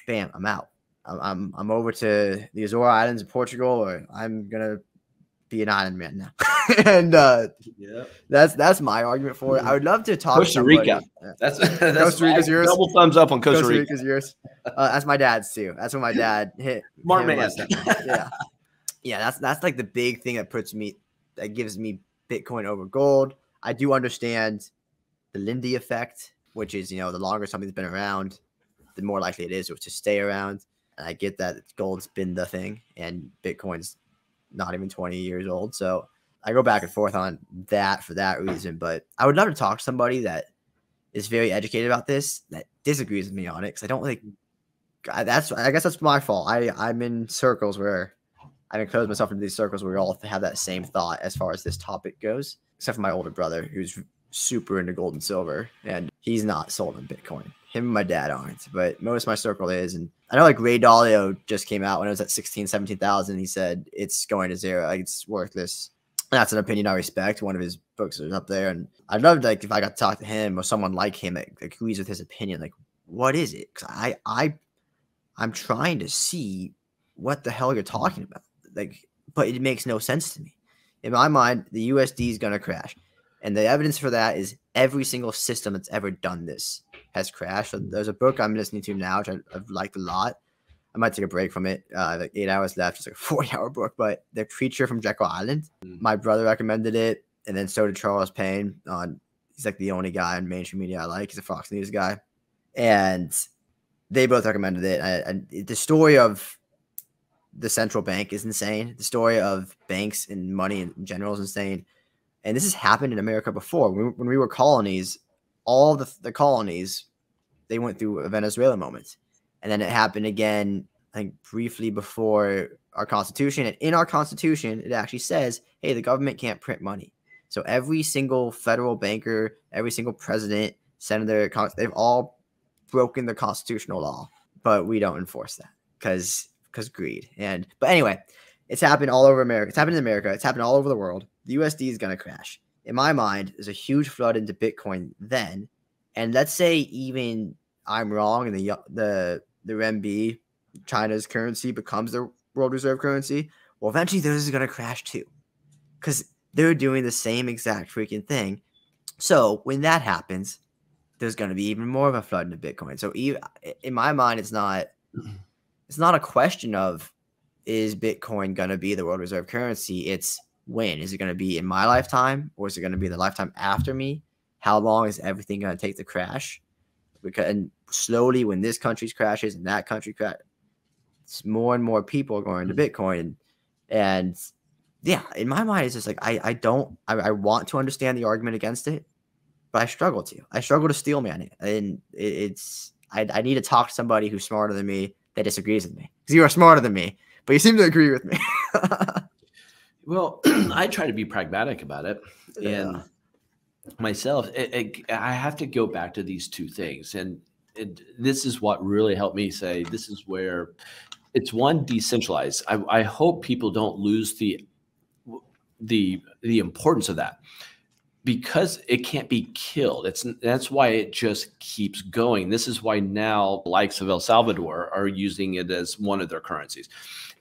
bam, I'm out. I'm over to the Azores Islands in Portugal, or I'm gonna be an island man now. And that's my argument for it. I would love to talk Costa Rica. That's Costa Rica's yours. Double thumbs up on Costa Rica. Rica's yours. That's my dad's too. That's what my dad hit. Smart man. Yeah. That's like the big thing that gives me Bitcoin over gold. I do understand the Lindy effect, which is, the longer something's been around, the more likely it is to stay around. And I get that gold's been the thing and Bitcoin's not even 20 years old. So I go back and forth on that for that reason. But I would love to talk to somebody that is very educated about this, that disagrees with me on it. Because I don't really, I guess that's my fault. I'm in circles where I've enclosed myself into these circles where we all have that same thought as far as this topic goes, except for my older brother, who's super into gold and silver, and he's not sold on Bitcoin. Him and my dad aren't, but most of my circle is. And I know like Ray Dalio just came out when it was at 17,000. He said it's going to zero. Like it's worthless. That's an opinion I respect. One of his books is up there. And I'd love like if I got to talk to him or someone like him that agrees with his opinion, like what is it? Cause I'm trying to see what the hell you're talking about. Like, but it makes no sense to me. In my mind, the USD is going to crash. And the evidence for that is every single system that's ever done this has crashed. So there's a book I'm listening to now, which I've liked a lot. I might take a break from it. Like 8 hours left. It's like a 40-hour book. But The Creature from Jekyll Island. My brother recommended it. And then so did Charles Payne. He's like the only guy in mainstream media I like. He's a Fox News guy. And they both recommended it. And the story of the central bank is insane. The story of banks and money in general is insane. And this has happened in America before. When we were colonies, all the colonies, they went through a Venezuela moment. And then it happened again, I think, briefly before our Constitution. And in our Constitution, it actually says, hey, the government can't print money. So every single federal banker, every single president, senator, they've all broken the constitutional law. But we don't enforce that because greed. But anyway, it's happened all over America. It's happened in America. It's happened all over the world. The USD is going to crash. In my mind, there's a huge flood into Bitcoin then. And let's say even I'm wrong and the RMB, China's currency, becomes the world reserve currency. Well, eventually those is going to crash too. Because they're doing the same exact freaking thing. So when that happens, there's going to be even more of a flood into Bitcoin. So in my mind, it's not a question of, is Bitcoin going to be the world reserve currency? It's when. Is it going to be in my lifetime, or is it going to be the lifetime after me? How long is everything going to take to crash? And slowly, when this country crashes and that country crashes, more and more people are going to Bitcoin. And yeah, in my mind, it's just like I want to understand the argument against it, but I struggle to. I struggle to steel man it. And I need to talk to somebody who's smarter than me that disagrees with me, because you are smarter than me, but you seem to agree with me. Well, I try to be pragmatic about it. Yeah. And myself, I have to go back to these two things. And this is what really helped me say, this is where it's one, decentralized. I hope people don't lose the importance of that, because it can't be killed. That's why it just keeps going. This is why now the likes of El Salvador are using it as one of their currencies.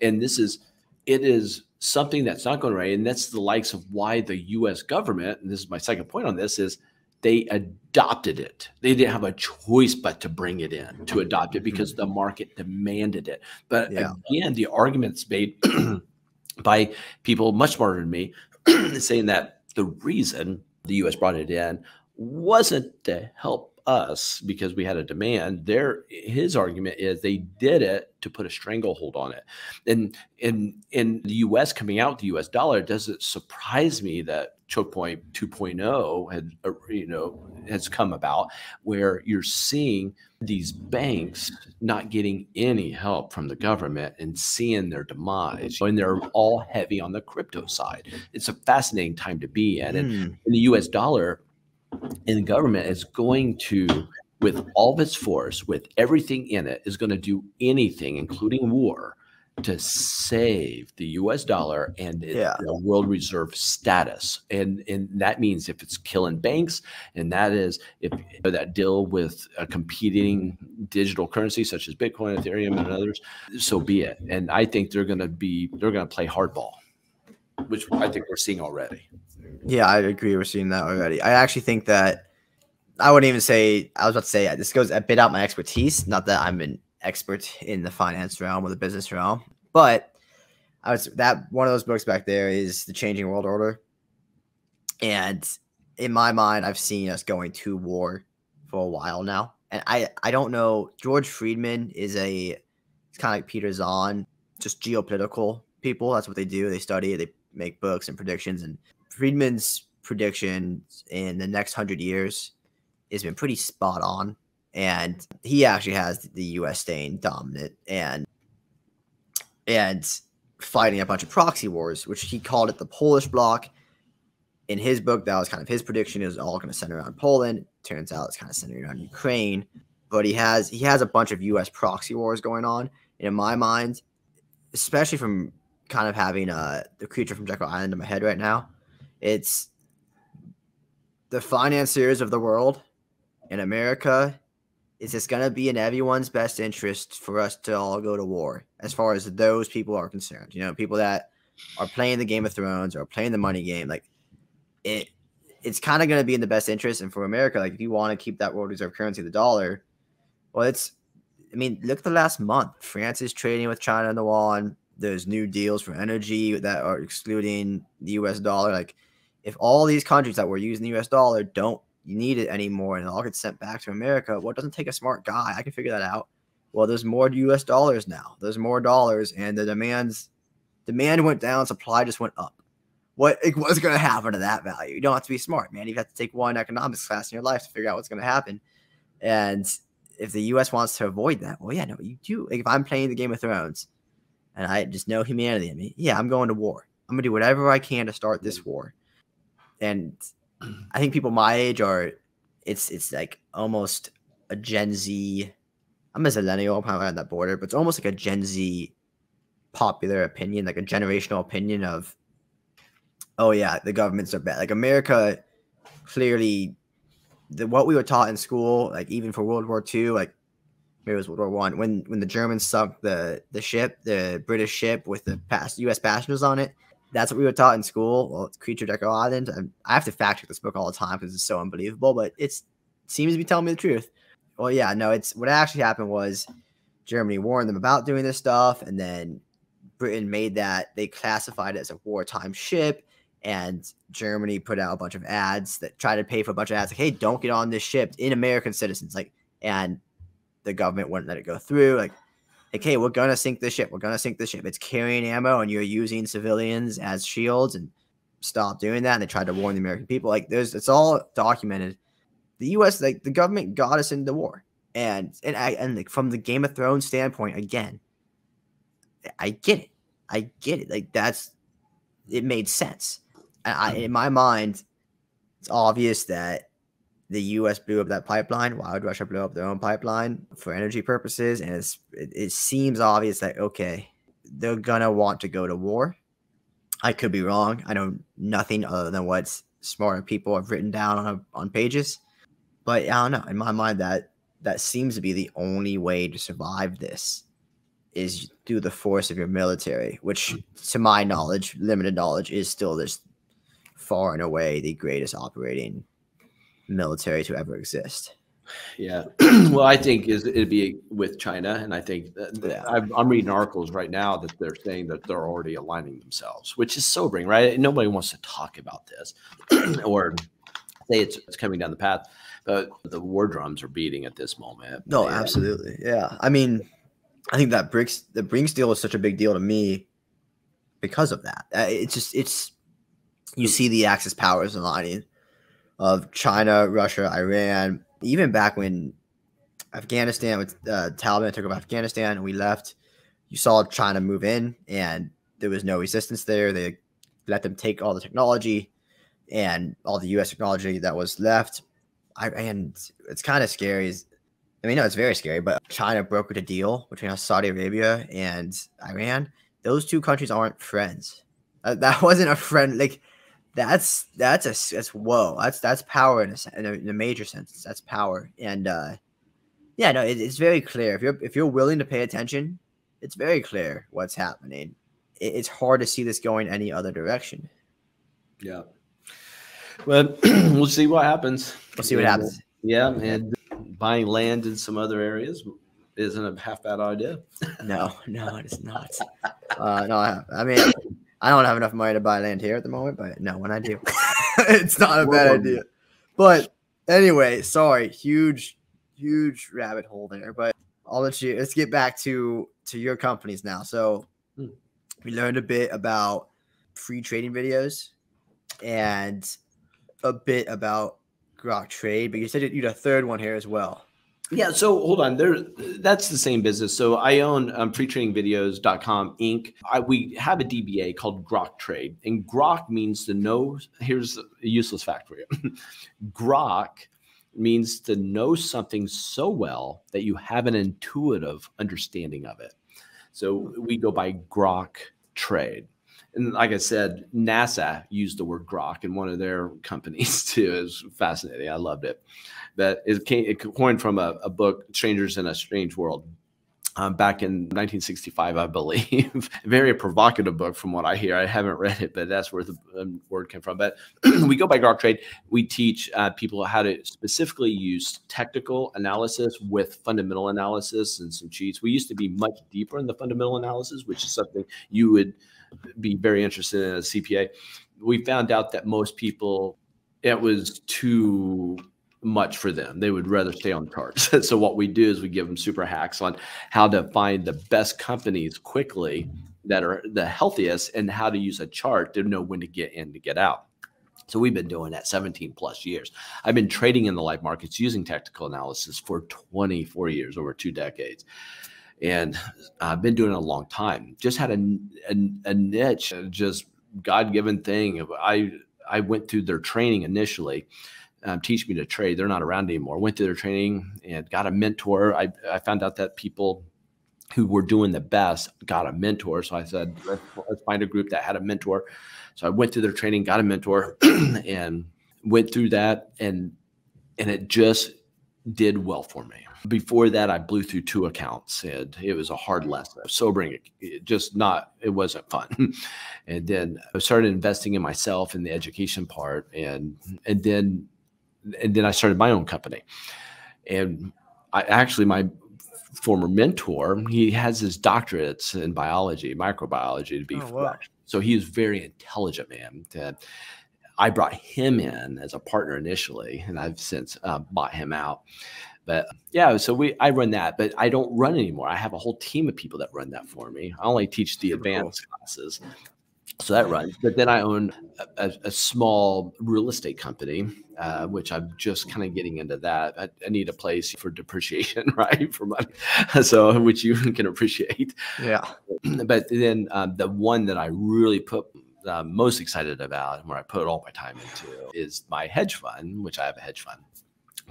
And it is something that's not going right. And that's the likes of why the US government, and this is my second point on this, is they adopted it. They didn't have a choice but to bring it in, to adopt it, because the market demanded it. But again, the argument's made by people much smarter than me, saying that the reason the US brought it in wasn't to help us because we had a demand. His argument is they did it to put a stranglehold on it. And in the US coming out, the US dollar, does it surprise me that choke point 2.0 has come about, where you're seeing these banks not getting any help from the government and seeing their demise, and they're all heavy on the crypto side. It's a fascinating time to be in. And the US dollar and the government is going to, with all of its force, with everything in it, is going to do anything, including war, to save the US dollar and the world reserve status. And that means if it's killing banks, and that is if that deal with a competing digital currency such as Bitcoin, Ethereum, and others, so be it. And I think they're going to play hardball, which I think we're seeing already. Yeah, I agree. We're seeing that already. I actually think that I wouldn't even say, I was about to say, this goes a bit out my expertise. Not that I'm an expert in the finance realm or the business realm, but that one of those books back there is The Changing World Order. And in my mind, I've seen us going to war for a while now. And I don't know, George Friedman it's kind of like Peter Zahn, just geopolitical people. That's what they do. They study it, they make books and predictions. And Friedman's prediction in the next 100 years has been pretty spot on. And he actually has the U.S. staying dominant and fighting a bunch of proxy wars, which he called it the Polish bloc. In his book, that was kind of his prediction. It was all going to center around Poland. Turns out it's kind of centered around Ukraine. But he has a bunch of U.S. proxy wars going on. And in my mind, especially from kind of having the creature from Jekyll Island in my head right now, it's the financiers of the world in America. Is this going to be in everyone's best interest for us to all go to war, as far as those people are concerned? People that are playing the Game of Thrones or playing the money game, like it's kind of going to be in the best interest. And for America, like if you want to keep that world reserve currency, the dollar, well, look at the last month. France is trading with China and the yuan. There's new deals for energy that are excluding the US dollar. Like if all these countries that were using the US dollar don't need it anymore and it all gets sent back to America, well, it doesn't take a smart guy. I can figure that out. Well, there's more US dollars now. There's more dollars, and the demand went down, supply just went up. What's going to happen to that value? You don't have to be smart, man. You have to take one economics class in your life to figure out what's going to happen. And if the US wants to avoid that, well, yeah, no, you do. Like if I'm playing the Game of Thrones and I just know humanity in me, yeah, I'm going to war. I'm going to do whatever I can to start this war. And I think people my age it's like almost a Gen Z. I'm a millennial, I'm kind of on that border, but it's almost like a Gen Z popular opinion, like a generational opinion of, oh yeah, the governments are bad. Like America, clearly, what we were taught in school, like even for World War II, like maybe it was World War I, when the Germans sunk the British ship with the U.S. passengers on it. That's what we were taught in school. Well, it's Creature Jekyll Island. I have to fact check this book all the time because it's so unbelievable, but it seems to be telling me the truth. Well, yeah, no, it's what actually happened was Germany warned them about doing this stuff, and then Britain they classified it as a wartime ship, and Germany put out a bunch of ads that tried to pay for a bunch of ads, like, hey, don't get on this ship in American citizens, and the government wouldn't let it go through, like, hey, we're going to sink this ship. We're going to sink this ship. It's carrying ammo, and you're using civilians as shields, and stop doing that. And they tried to warn the American people. It's all documented. The U.S., the government got us into war. And like from the Game of Thrones standpoint, again, I get it. I get it. Like it made sense. In my mind, it's obvious that the U.S. blew up that pipeline. Why would Russia blow up their own pipeline for energy purposes? And it seems obvious that, okay, they're going to want to go to war. I could be wrong. I know nothing other than what smarter people have written down on pages. But I don't know. In my mind, that seems to be the only way to survive this is through the force of your military, which, to my knowledge, limited knowledge, is still this far and away the greatest operating military to ever exist. Yeah. Well, I think it'd be with China. And I think I'm reading articles right now that they're saying that they're already aligning themselves, which is sobering, right? Nobody wants to talk about this or say it's coming down the path, but the war drums are beating at this moment. No, absolutely. Yeah. I mean, I think that the BRICS deal is such a big deal to me because of that. You see the Axis powers aligning of China, Russia, Iran. Even back when Afghanistan, with Taliban took over Afghanistan and we left, you saw China move in and there was no resistance there. They let them take all the technology and all the U.S. technology that was left. And it's kind of scary. I mean, no, it's very scary, but China brokered a deal between Saudi Arabia and Iran. Those two countries aren't friends. That wasn't a friend. Like, that's whoa. That's power in a major sense. That's power. And yeah, no, it's very clear. If you're willing to pay attention, it's very clear what's happening. It's hard to see this going any other direction. Yeah. Well, we'll see what happens. We'll see what happens. Yeah, and buying land in some other areas isn't a half bad idea. No, it's not. No, I mean, I don't have enough money to buy land here at the moment, but no, when I do, it's not a bad idea. But anyway, sorry, huge rabbit hole there. But let's get back to your companies now. So we learned a bit about free trading videos and a bit about Grok Trade, but you said you'd a third one here as well. Yeah, so hold on. That's the same business. So I own freetradingvideos.com Inc. We have a DBA called Grok Trade, and Grok means to know. Here's a useless fact for you. Grok means to know something so well that you have an intuitive understanding of it. So we go by Grok Trade. And like I said, NASA used the word Grok in one of their companies too. It was fascinating. I loved it. But it coined from a book, Strangers in a Strange World, back in 1965, I believe. Very provocative book from what I hear. I haven't read it, but that's where the word came from. But we go by Grok Trade. We teach people how to specifically use technical analysis with fundamental analysis and some cheats. We used to be much deeper in the fundamental analysis, which is something you would be very interested in as a CPA. We found out that most people, it was too much for them. They would rather stay on the charts. So what we do is we give them super hacks on how to find the best companies quickly that are the healthiest and how to use a chart to know when to get in to get out. So we've been doing that 17 plus years. I've been trading in the live markets using technical analysis for 24 years, over 2 decades. And I've been doing it a long time. Just had a niche, just God-given thing. I went through their training initially, teach me to trade. They're not around anymore. Went through their training and got a mentor. I found out that people who were doing the best got a mentor. So I said, let's find a group that had a mentor. So I went through their training, got a mentor, and went through that, and it just did well for me. Before that, I blew through 2 accounts, and it was a hard lesson. Sobering, it wasn't fun. And then I started investing in myself in the education part, and then I started my own company. And my former mentor, he has his doctorates in biology, microbiology to be fresh. Wow. So he is very intelligent man. I brought him in as a partner initially, and I've since bought him out. But yeah, so I run that, but I don't run anymore. I have a whole team of people that run that for me. I only teach the advanced classes. So that runs. But then I own a small real estate company, which I'm just kind of getting into that. I need a place for depreciation, right? For money. So, which you can appreciate. Yeah. But then the one that I really put most excited about and where I put all my time into is my hedge fund, which I have a hedge fund.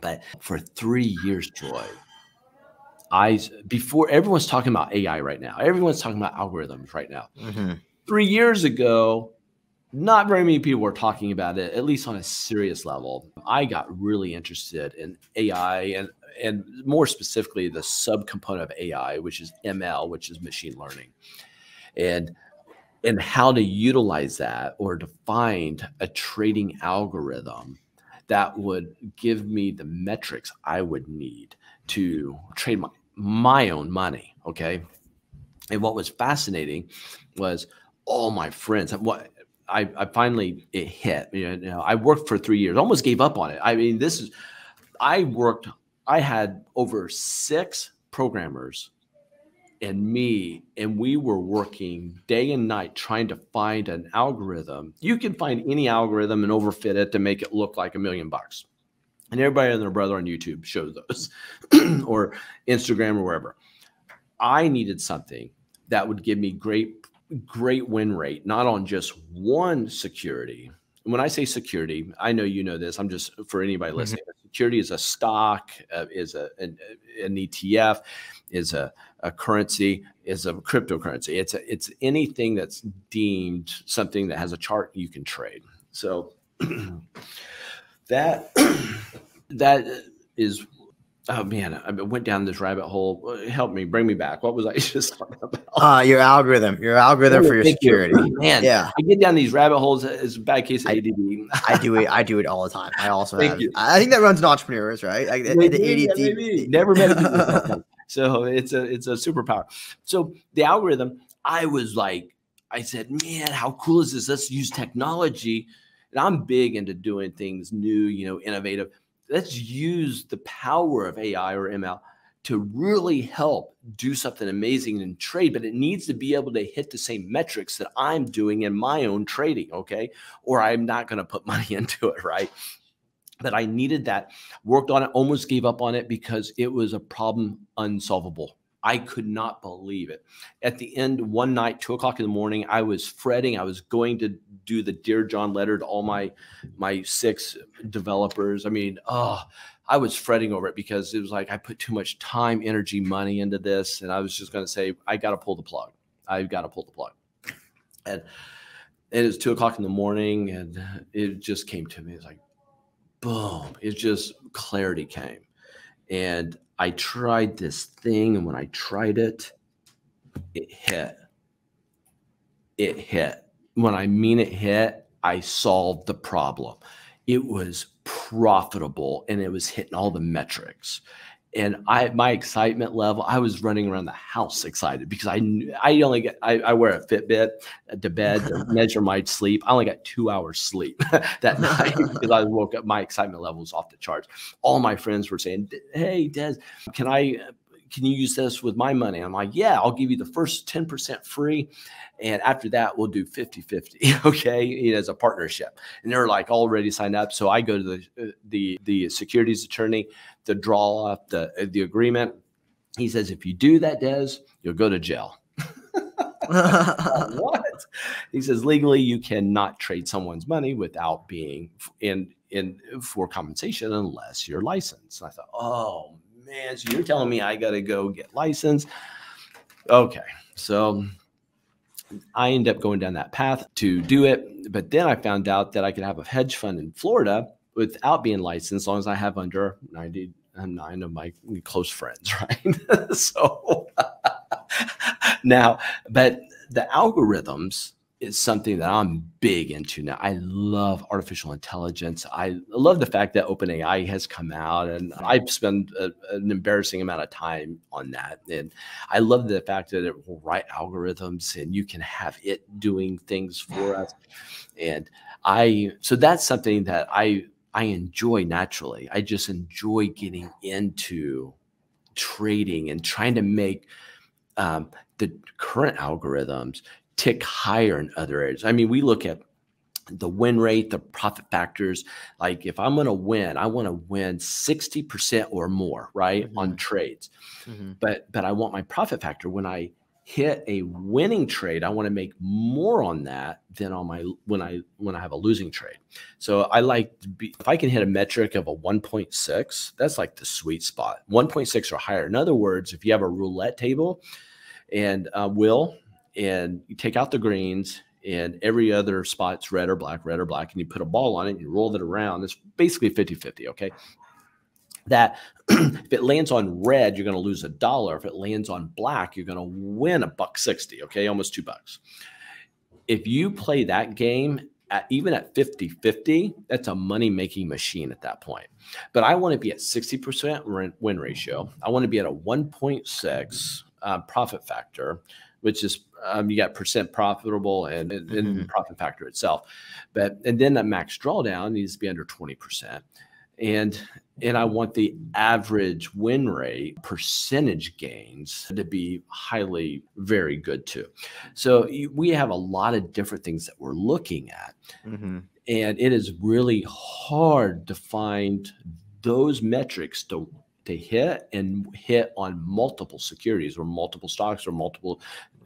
But for 3 years, Troy, before everyone's talking about AI right now, everyone's talking about algorithms right now. 3 years ago, not very many people were talking about it, at least on a serious level. I got really interested in AI and more specifically the subcomponent of AI, which is ML, which is machine learning, and how to utilize that or to find a trading algorithm that would give me the metrics I would need to trade my own money. Okay. And what was fascinating was all my friends. What I finally, it hit. I worked for 3 years, almost gave up on it. I mean, I had over 6 programmers and me, and we were working day and night trying to find an algorithm. You can find any algorithm and overfit it to make it look like $1 million. And everybody and their brother on YouTube shows those or Instagram or wherever. I needed something that would give me great win rate, not on just one security. When I say security, I know you know this. I'm just for anybody listening. Security is a stock, is an ETF, is a currency, is a cryptocurrency. It's anything that's deemed something that has a chart you can trade. So that is. Oh man, I went down this rabbit hole. Help me, bring me back. What was I just talking about? Your algorithm for your security. Man, yeah. I get down these rabbit holes. It's a bad case of ADD. I do it all the time. I also have. I think that runs in entrepreneurs, right? Like the ADD. Maybe. Never met a so it's a superpower. So the algorithm, I said, man, how cool is this? Let's use technology. And I'm big into doing things new, innovative. Let's use the power of AI or ML to really help do something amazing in trade, but it needs to be able to hit the same metrics that I'm doing in my own trading, okay? Or I'm not going to put money into it, right? But I needed that, worked on it, almost gave up on it because it was a problem unsolvable. I could not believe it. At the end, one night, 2 o'clock in the morning, I was fretting. I was going to do the Dear John letter to all my 6 developers. I mean, I was fretting over it because it was like I put too much time, energy, money into this. And I was just going to say, I got to pull the plug. I've got to pull the plug. And it was 2 o'clock in the morning and it just came to me. It's like, boom, it just clarity came. And I tried this thing, and when I tried it, it hit. It hit. When I mean it hit, I solved the problem. It was profitable, and it was hitting all the metrics. And my excitement level, I was running around the house excited because I wear a Fitbit to bed to measure my sleep. I only got 2 hours sleep that night because I woke up, my excitement level was off the charts. All my friends were saying, hey, Des, can you use this with my money? I'm like, yeah, I'll give you the first 10% free. And after that, we'll do 50-50, okay, as a partnership. And they're like already signed up. So I go to the securities attorney to draw up the agreement. He says, if you do that, Des, you'll go to jail. What? He says, legally, you cannot trade someone's money without being in for compensation unless you're licensed. And I thought, oh, man, so you're telling me I got to go get licensed? Okay. So I ended up going down that path to do it. But then I found out that I could have a hedge fund in Florida without being licensed, as long as I have under 99 of my close friends, right? So now, but the algorithms is something that I'm big into now. I love artificial intelligence. I love the fact that OpenAI has come out, and I've spent an embarrassing amount of time on that. And I love the fact that it will write algorithms and you can have it doing things for us. And so that's something that I enjoy naturally. I just enjoy getting into trading and trying to make the current algorithms tick higher in other areas. I mean, we look at the win rate, the profit factors. Like if I'm going to win, I want to win 60% or more, right, on trades. But I want my profit factor when I hit a winning trade, I want to make more on that than on my when I have a losing trade. So I like to be, if I can hit a metric of a 1.6, that's like the sweet spot. 1.6 or higher. In other words, if you have a roulette table and and you take out the greens and every other spot's red or black, and you put a ball on it and you roll it around, it's basically 50-50, okay? That if it lands on red, you're going to lose $1. If it lands on black, you're going to win $1.60, okay? Almost $2. If you play that game even at 50-50, that's a money-making machine at that point. But I want to be at 60% win ratio. I want to be at a 1.6 profit factor, which is you got percent profitable and the profit factor itself. And then that max drawdown needs to be under 20%. And I want the average win rate percentage gains to be very good too. So we have a lot of different things that we're looking at. And it is really hard to find those metrics to hit on multiple securities or multiple stocks or multiple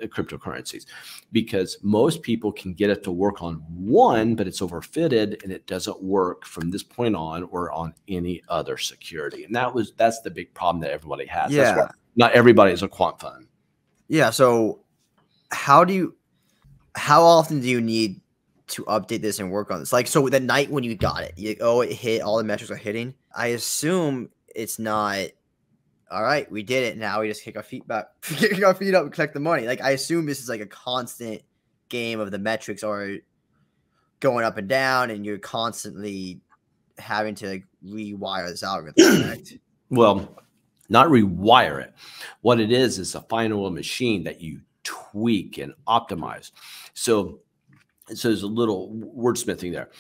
cryptocurrencies, because most people can get it to work on one, but it's overfitted and it doesn't work from this point on or on any other security. And that's the big problem that everybody has. Yeah. That's why not everybody is a quant fund. Yeah. So how often do you need to update this and work on this? Like, so the night when you got it, it hit, all the metrics are hitting. I assume it's not, all right, we did it. Now we just kick our feet up and collect the money. Like, I assume this is like a constant game of the metrics are going up and down, and you're constantly having to like rewire this algorithm, correct? Well, not rewire it. What it is a final machine that you tweak and optimize. So there's a little wordsmithing there.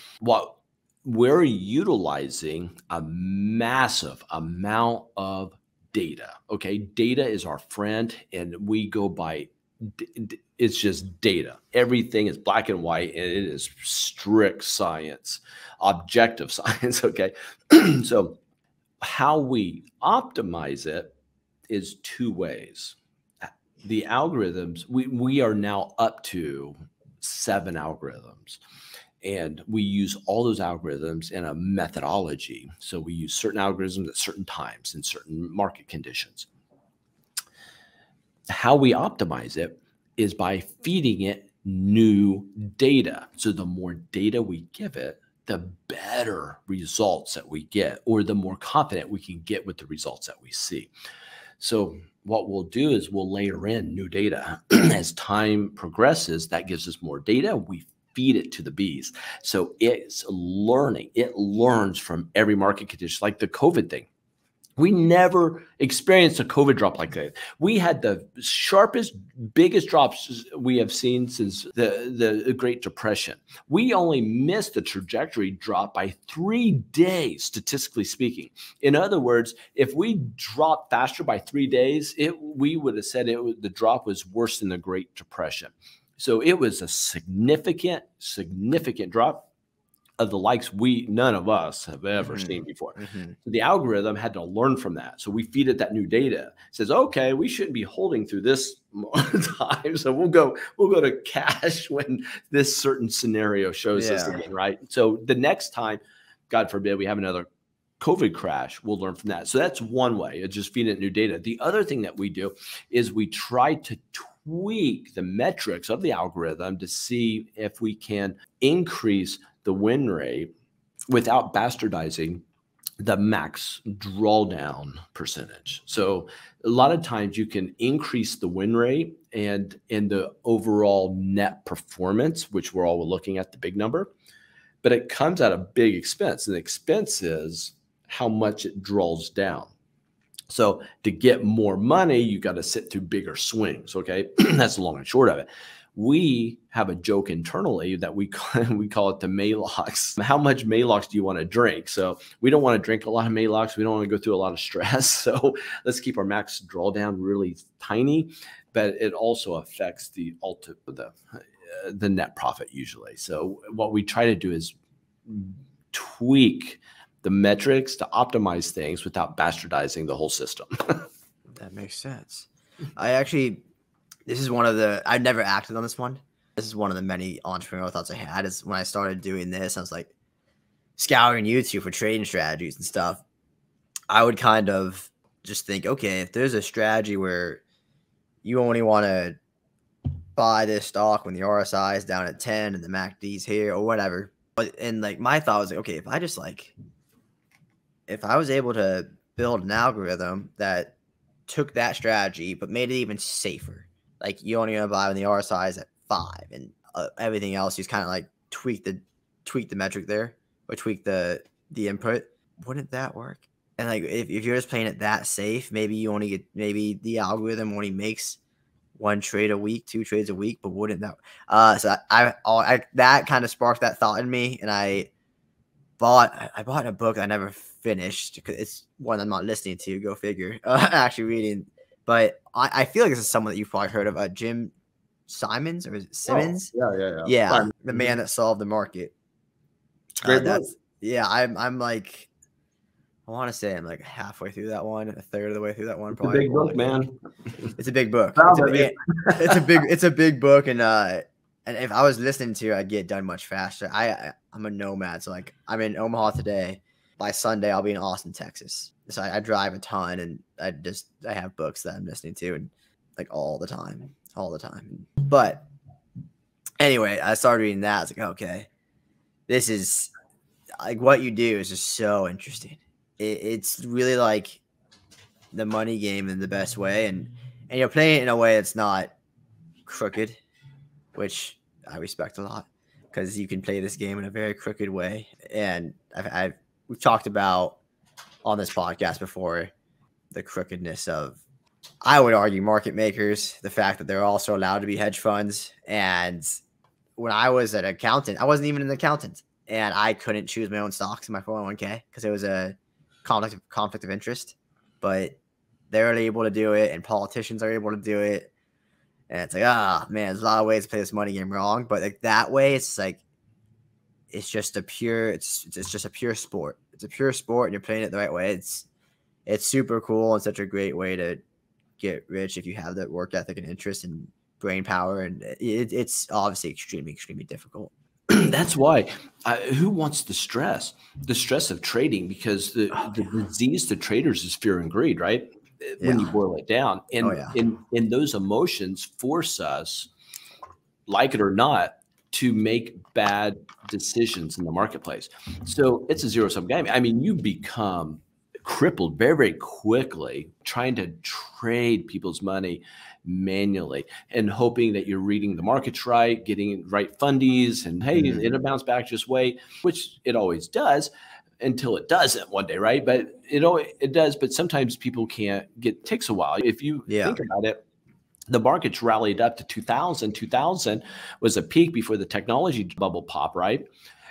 We're utilizing a massive amount of data. Okay. Data is our friend, and we go by, it's just data. Everything is black and white, and it is strict science, objective science. Okay. So how we optimize it is two ways. The algorithms, we are now up to 7 algorithms. And we use all those algorithms in a methodology. So we use certain algorithms at certain times in certain market conditions. How we optimize it is by feeding it new data. So the more data we give it, the better results that we get, or the more confident we can get with the results that we see. So what we'll do is we'll layer in new data. As time progresses, that gives us more data. We feed it to the bees. So it's learning. It learns from every market condition, like the COVID thing. We never experienced a COVID drop like that. We had the sharpest, biggest drops we have seen since the Great Depression. We only missed the trajectory drop by 3 days, statistically speaking. In other words, if we dropped faster by 3 days, we would have said the drop was worse than the Great Depression. So it was a significant drop of the likes none of us have ever seen before. So the algorithm had to learn from that. So we feed it that new data. It says, okay, we shouldn't be holding through this time. So we'll go to cash when this certain scenario shows us again, right? So the next time, God forbid, we have another COVID crash, we'll learn from that. So that's one way. It's just feeding it new data. The other thing that we do is we try to tweak the metrics of the algorithm to see if we can increase the win rate without bastardizing the max drawdown percentage. So a lot of times you can increase the win rate and the overall net performance, which we're all looking at the big number, but it comes at a big expense. And the expense is how much it draws down. So to get more money, you got to sit through bigger swings. Okay. That's the long and short of it. we have a joke internally that we call it the Maalox. How much Maalox do you want to drink? So we don't want to drink a lot of Maalox. We don't want to go through a lot of stress. So let's keep our max drawdown really tiny, but it also affects the net profit usually. So what we try to do is tweak the metrics to optimize things without bastardizing the whole system. That makes sense. This is one of the, I've never acted on this one. This is one of the many entrepreneurial thoughts I had is when I started doing this, I was like scouring YouTube for trading strategies and stuff. I would kind of just think, okay, if there's a strategy where you only want to buy this stock when the RSI is down at 10 and the MACD is here or whatever. And like my thought was like, okay, if I was able to build an algorithm that took that strategy but made it even safer, like you only want to buy when the RSI is at 5 and everything else, you just kind of like tweak the metric there or tweak the input. Wouldn't that work? And like if you're just playing it that safe, maybe the algorithm only makes 1 trade a week, 2 trades a week, but wouldn't that? So that kind of sparked that thought in me, and I bought a book I never finished because it's one I'm not listening to. Go figure. Actually reading, but I feel like this is someone that you've probably heard of. Jim Simons or is it Simmons? Oh, yeah, the man that solved the market. Great book. I'm like, I want to say I'm like halfway through that one, a third of the way through that one. It's a big book, man. It's a big book. It's a big book, and if I was listening to it, I'd get done much faster. I'm a nomad, so like I'm in Omaha today. By Sunday, I'll be in Austin, Texas. So I drive a ton, and I have books that I'm listening to, and like all the time. But anyway, I started reading that. I was like, okay, this is like what you do is just so interesting. It's really like the money game in the best way, and you're playing it in a way that's not crooked, which I respect a lot because you can play this game in a very crooked way. And we've talked about on this podcast before the crookedness of, I would argue, market makers, the fact that they're also allowed to be hedge funds. And when I was an accountant, I wasn't even an accountant, and I couldn't choose my own stocks in my 401k because it was a conflict of interest. But they're able to do it, and politicians are able to do it. And it's like, man, there's a lot of ways to play this money game wrong. But like that way, it's like, it's just a pure sport. It's a pure sport, and you're playing it the right way. It's super cool and such a great way to get rich if you have that work ethic and interest and brain power. And it's obviously extremely, extremely difficult. That's why who wants the stress of trading? Because the disease to traders is fear and greed, right? When you boil it down, and those emotions force us, like it or not, to make bad decisions in the marketplace. So it's a zero-sum game. I mean, you become crippled very, very quickly trying to trade people's money manually and hoping that you're reading the markets right, getting right fundies, and hey, it'll bounce back, just wait, which it always does until it doesn't one day, right? But it does, but sometimes people can't takes a while. If you think about it, the markets rallied up to 2000. 2000 was a peak before the technology bubble pop, right?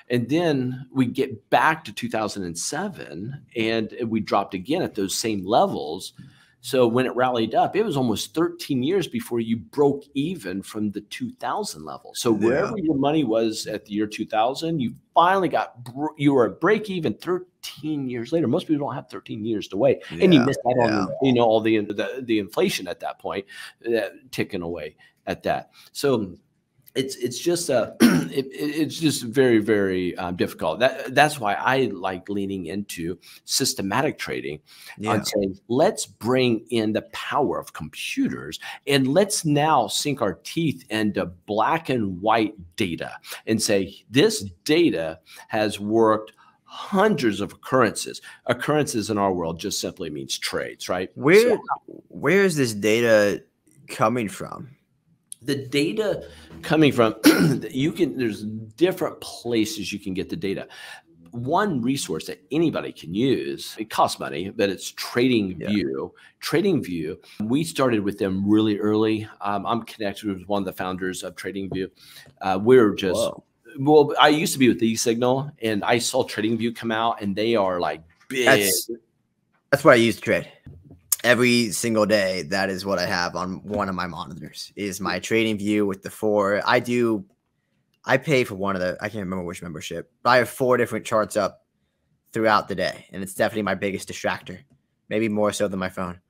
And then we get back to 2007 and we dropped again at those same levels. So when it rallied up, it was almost 13 years before you broke even from the 2000 level. So wherever your money was at the year 2000, you finally you were at break even 13 years later. Most people don't have 13 years to wait. And you missed out on all the inflation at that point, ticking away at that. So it's just it's just very, very difficult. That's why I like leaning into systematic trading on saying, let's bring in the power of computers and let's now sink our teeth into black and white data and say, this data has worked hundreds of occurrences. Occurrences in our world just simply means trades, right? Where is this data coming from? The data coming from, there's different places you can get the data. one resource that anybody can use. It costs money, but it's TradingView. TradingView, we started with them really early. I'm connected with one of the founders of TradingView. We're just, well, I used to be with eSignal, and I saw TradingView come out, and they are like big. That's what I use to trade. Every single day, that is what I have on one of my monitors, is my TradingView with the 4. I pay for one of the, I can't remember which membership, but I have 4 different charts up throughout the day. And it's definitely my biggest distractor, maybe more so than my phone.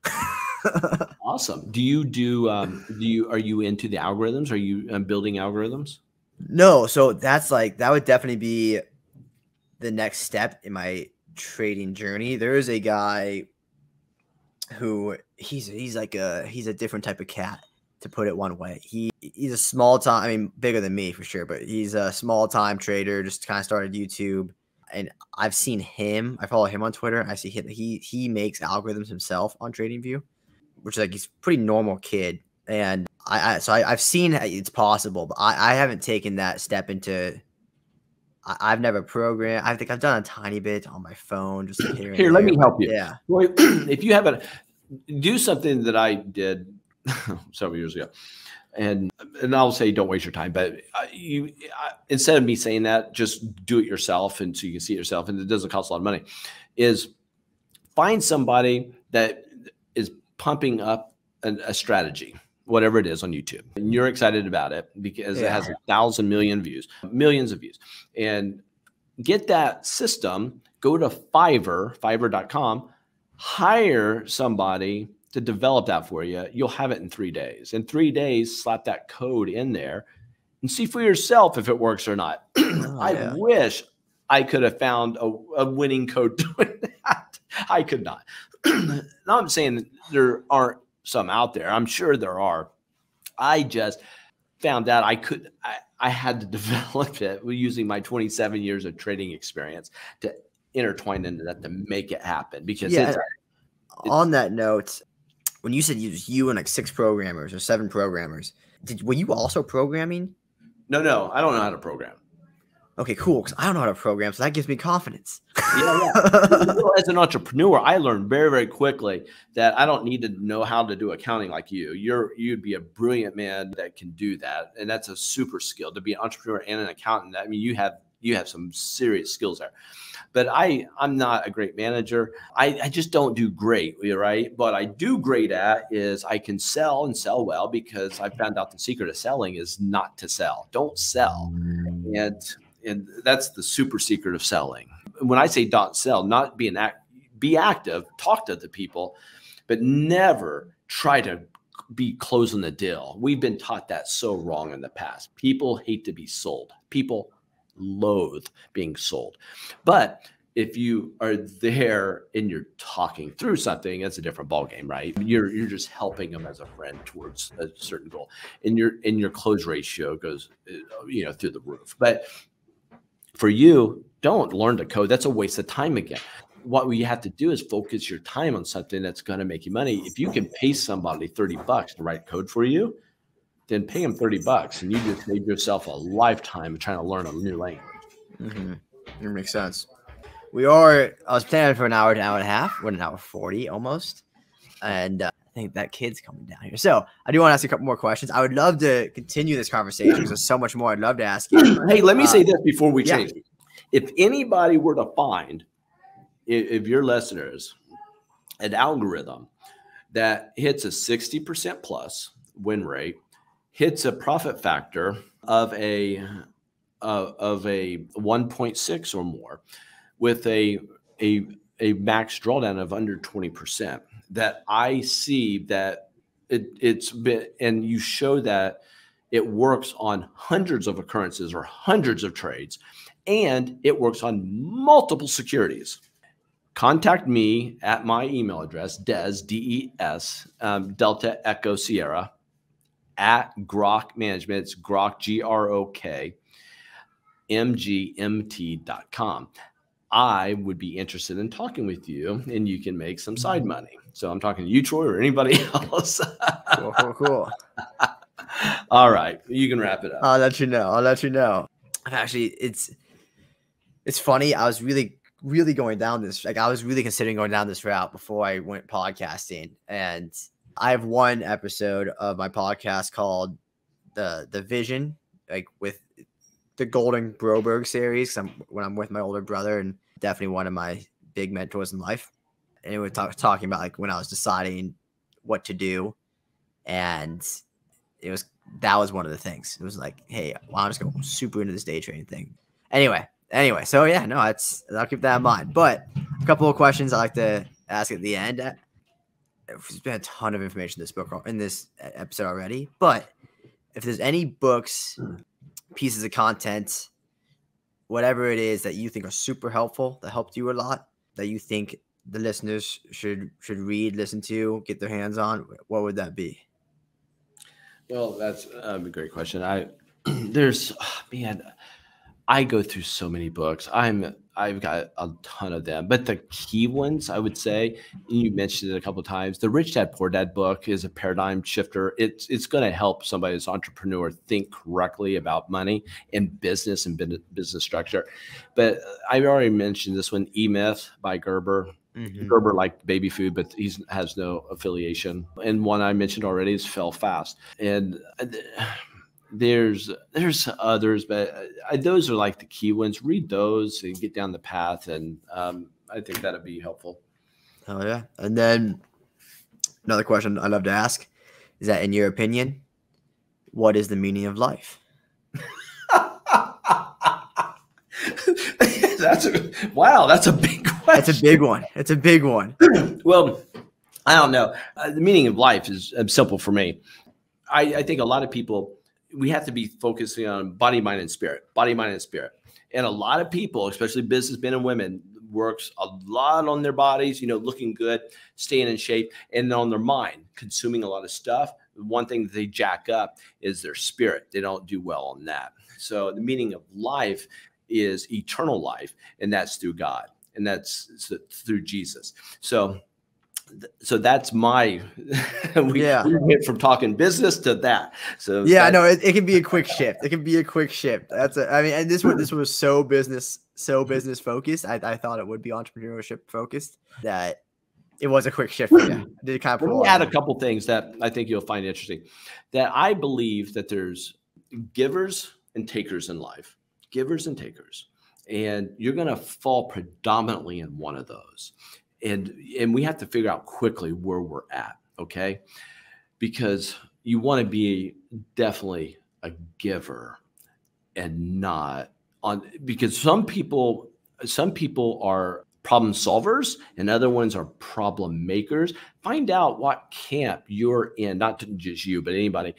Awesome. Are you into the algorithms? Are you building algorithms? No. So that would definitely be the next step in my trading journey. There is a guy who he's a different type of cat, to put it one way. He's a small time, I mean, bigger than me for sure, but he's a small time trader, just kind of started YouTube. And I've seen him, I follow him on Twitter. I see him, he makes algorithms himself on TradingView, which is like, he's a pretty normal kid. And I've seen it's possible, but I haven't taken that step into, I've never programmed. I think I've done a tiny bit on my phone, just like here. Let me help you. Yeah. Well, if you haven't, do something that I did several years ago, and I'll say don't waste your time. But instead of me saying that, just do it yourself, and so you can see it yourself, and it doesn't cost a lot of money. Is find somebody that is pumping up a strategy, whatever it is, on YouTube, and you're excited about it because it has 1,000 million views, millions of views, and get that system. Go to Fiverr.com, hire somebody to develop that for you. You'll have it in 3 days. In 3 days, slap that code in there and see for yourself if it works or not. I wish I could have found a winning code doing that. I could not. Now, I'm saying there aren't some out there. I'm sure there are. I just found out I had to develop it using my 27 years of trading experience to intertwine into that to make it happen. Because on that note, when you said you and like 6 programmers or 7 programmers, were you also programming? No, I don't know how to program. Okay, cool. Because I don't know how to program, so that gives me confidence. Well, as an entrepreneur, I learned very, very quickly that I don't need to know how to do accounting like you. You'd be a brilliant man that can do that, and that's a super skill to be an entrepreneur and an accountant. I mean, you have some serious skills there. But I'm not a great manager. I just don't do great, right? What I do great at is I can sell and sell well, because I found out the secret of selling is not to sell. Don't sell. And that's the super secret of selling. When I say don't sell, not be active, talk to the people, but never try to be closing the deal. We've been taught that so wrong in the past. People hate to be sold. People loathe being sold. But if you are there and you're talking through something, it's a different ballgame, right? You're just helping them as a friend towards a certain goal, and your close ratio goes, through the roof. But for you, don't learn to code. That's a waste of time again. What you have to do is focus your time on something that's going to make you money. If you can pay somebody $30 to write code for you, then pay them $30, and you just made yourself a lifetime of trying to learn a new language. Mm-hmm. It makes sense. I was planning for an hour to an hour and a half. We're an hour 40 almost. And I think that kid's coming down here. So I do want to ask you a couple more questions. I would love to continue this conversation because there's so much more I'd love to ask you. Hey, let me say this before we change. If anybody were to find, if your listeners, an algorithm that hits a 60% plus win rate, hits a profit factor of a 1.6 or more, with a max drawdown of under 20%, that I see that it's been, and you show that it works on hundreds of occurrences or hundreds of trades, and it works on multiple securities. Contact me at my email address, Des, D-E-S, Delta Echo Sierra, at Grok Management. It's Grok, G-R-O-K, MGMT.com. I would be interested in talking with you, and you can make some side money. So I'm talking to you, Troy, or anybody else. Cool. All right. You can wrap it up. I'll let you know. Actually, it's It's funny. I was really going down this, like, I was really considering going down this route before I went podcasting. And I have one episode of my podcast called the Vision, like with the Golden Broberg series. When I'm with my older brother, and definitely one of my big mentors in life. And we were talking about like when I was deciding what to do, and that was one of the things. It was like, hey, well, I'm just going super into this day trading thing. Anyway, so yeah, no, I'll keep that in mind. But a couple of questions I like to ask at the end. There's been a ton of information in this episode already, but if there's any books, pieces of content, whatever it is that you think are super helpful, that helped you a lot, that you think the listeners should read, listen to, get their hands on, what would that be? Well, that's a great question. I go through so many books. I've got a ton of them, but the key ones I would say, you mentioned it a couple of times. The Rich Dad Poor Dad book is a paradigm shifter. It's going to help somebody as an entrepreneur think correctly about money and business structure. But I've already mentioned this one, E-Myth by Gerber. Mm-hmm. Gerber liked baby food, but he has no affiliation. And one I mentioned already is Fail Fast. And there's others, but those are like the key ones. Read those and get down the path, and I think that'd be helpful. Oh yeah. And then another question I love to ask is that, in your opinion, what is the meaning of life? That's a big question. It's a big one. Well, I don't know. The meaning of life is simple for me. I think a lot of people, we have to be focusing on body, mind, and spirit. And a lot of people, especially businessmen and women, works a lot on their bodies, looking good, staying in shape, and on their mind, consuming a lot of stuff. One thing that they jack up is their spirit. They don't do well on that. So the meaning of life is eternal life, and that's through God, and that's through Jesus. So that's my we went from talking business to that. So yeah, no, it can be a quick shift. And this was so business focused. I thought it would be entrepreneurship focused, that it was a quick shift for you. Did it kind of Let me add a couple things that I think you'll find interesting. That I believe that there's givers and takers in life. Givers and takers. And you're going to fall predominantly in one of those. And we have to figure out quickly where we're at, okay? Because you want to be definitely a giver and not on, because some people are problem solvers and other ones are problem makers. Find out what camp you're in, not just you, but anybody.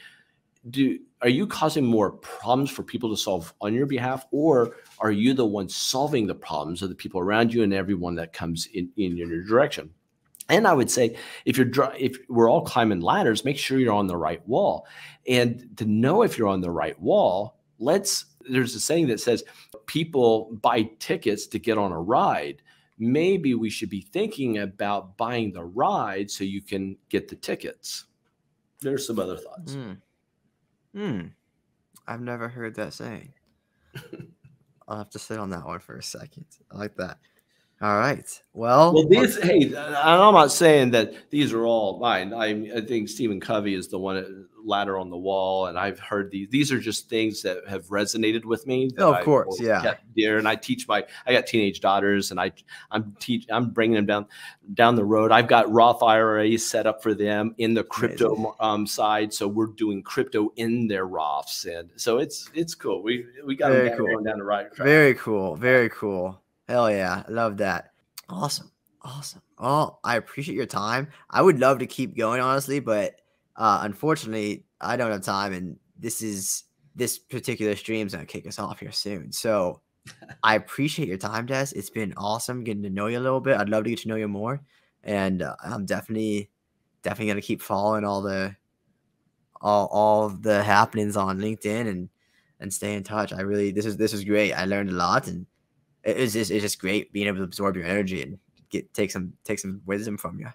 Are you causing more problems for people to solve on your behalf, or are you the one solving the problems of the people around you and everyone that comes in your direction? And I would say, if we're all climbing ladders, make sure you're on the right wall. And to know if you're on the right wall, there's a saying that says people buy tickets to get on a ride. Maybe we should be thinking about buying the ride so you can get the tickets. There's some other thoughts. I've never heard that saying. I'll have to sit on that one for a second. I like that. All right. Well, I'm not saying that these are all mine. I think Stephen Covey is the one ladder on the wall, and I've heard these. These are just things that have resonated with me. Oh, of course, yeah. Dear, and I got teenage daughters, and I'm bringing them down the road. I've got Roth IRAs set up for them in the crypto side, so we're doing crypto in their Roths, and so it's cool. We got them going down the right track. Very cool. Very cool. Hell yeah. I love that. Awesome. Well, I appreciate your time. I would love to keep going, honestly, but unfortunately, I don't have time, and this particular stream is going to kick us off here soon. So I appreciate your time, Des. It's been awesome getting to know you a little bit. I'd love to get to know you more, and I'm definitely going to keep following all the happenings on LinkedIn and stay in touch. This is great. I learned a lot, and it's just great being able to absorb your energy and take some wisdom from you.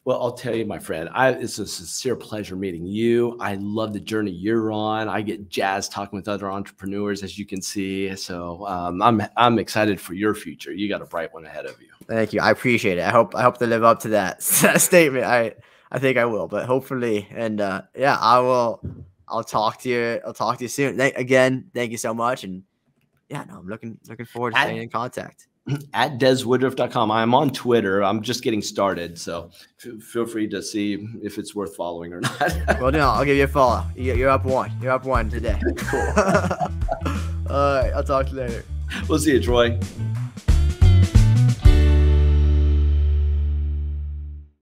Well, I'll tell you, my friend, it's a sincere pleasure meeting you. I love the journey you're on. I get jazzed talking with other entrepreneurs, as you can see. So I'm excited for your future. You got a bright one ahead of you. Thank you. I appreciate it. I hope to live up to that statement. I think I will, but hopefully. And yeah, I'll talk to you. I'll talk to you soon. Again, thank you so much. And yeah, no, I'm looking forward to staying in contact. At deswoodruff.com. I'm on Twitter. I'm just getting started, so feel free to see if it's worth following or not. Well, no, I'll give you a follow. You're up one. You're up one today. Cool. All right, I'll talk to you later. We'll see you, Troy.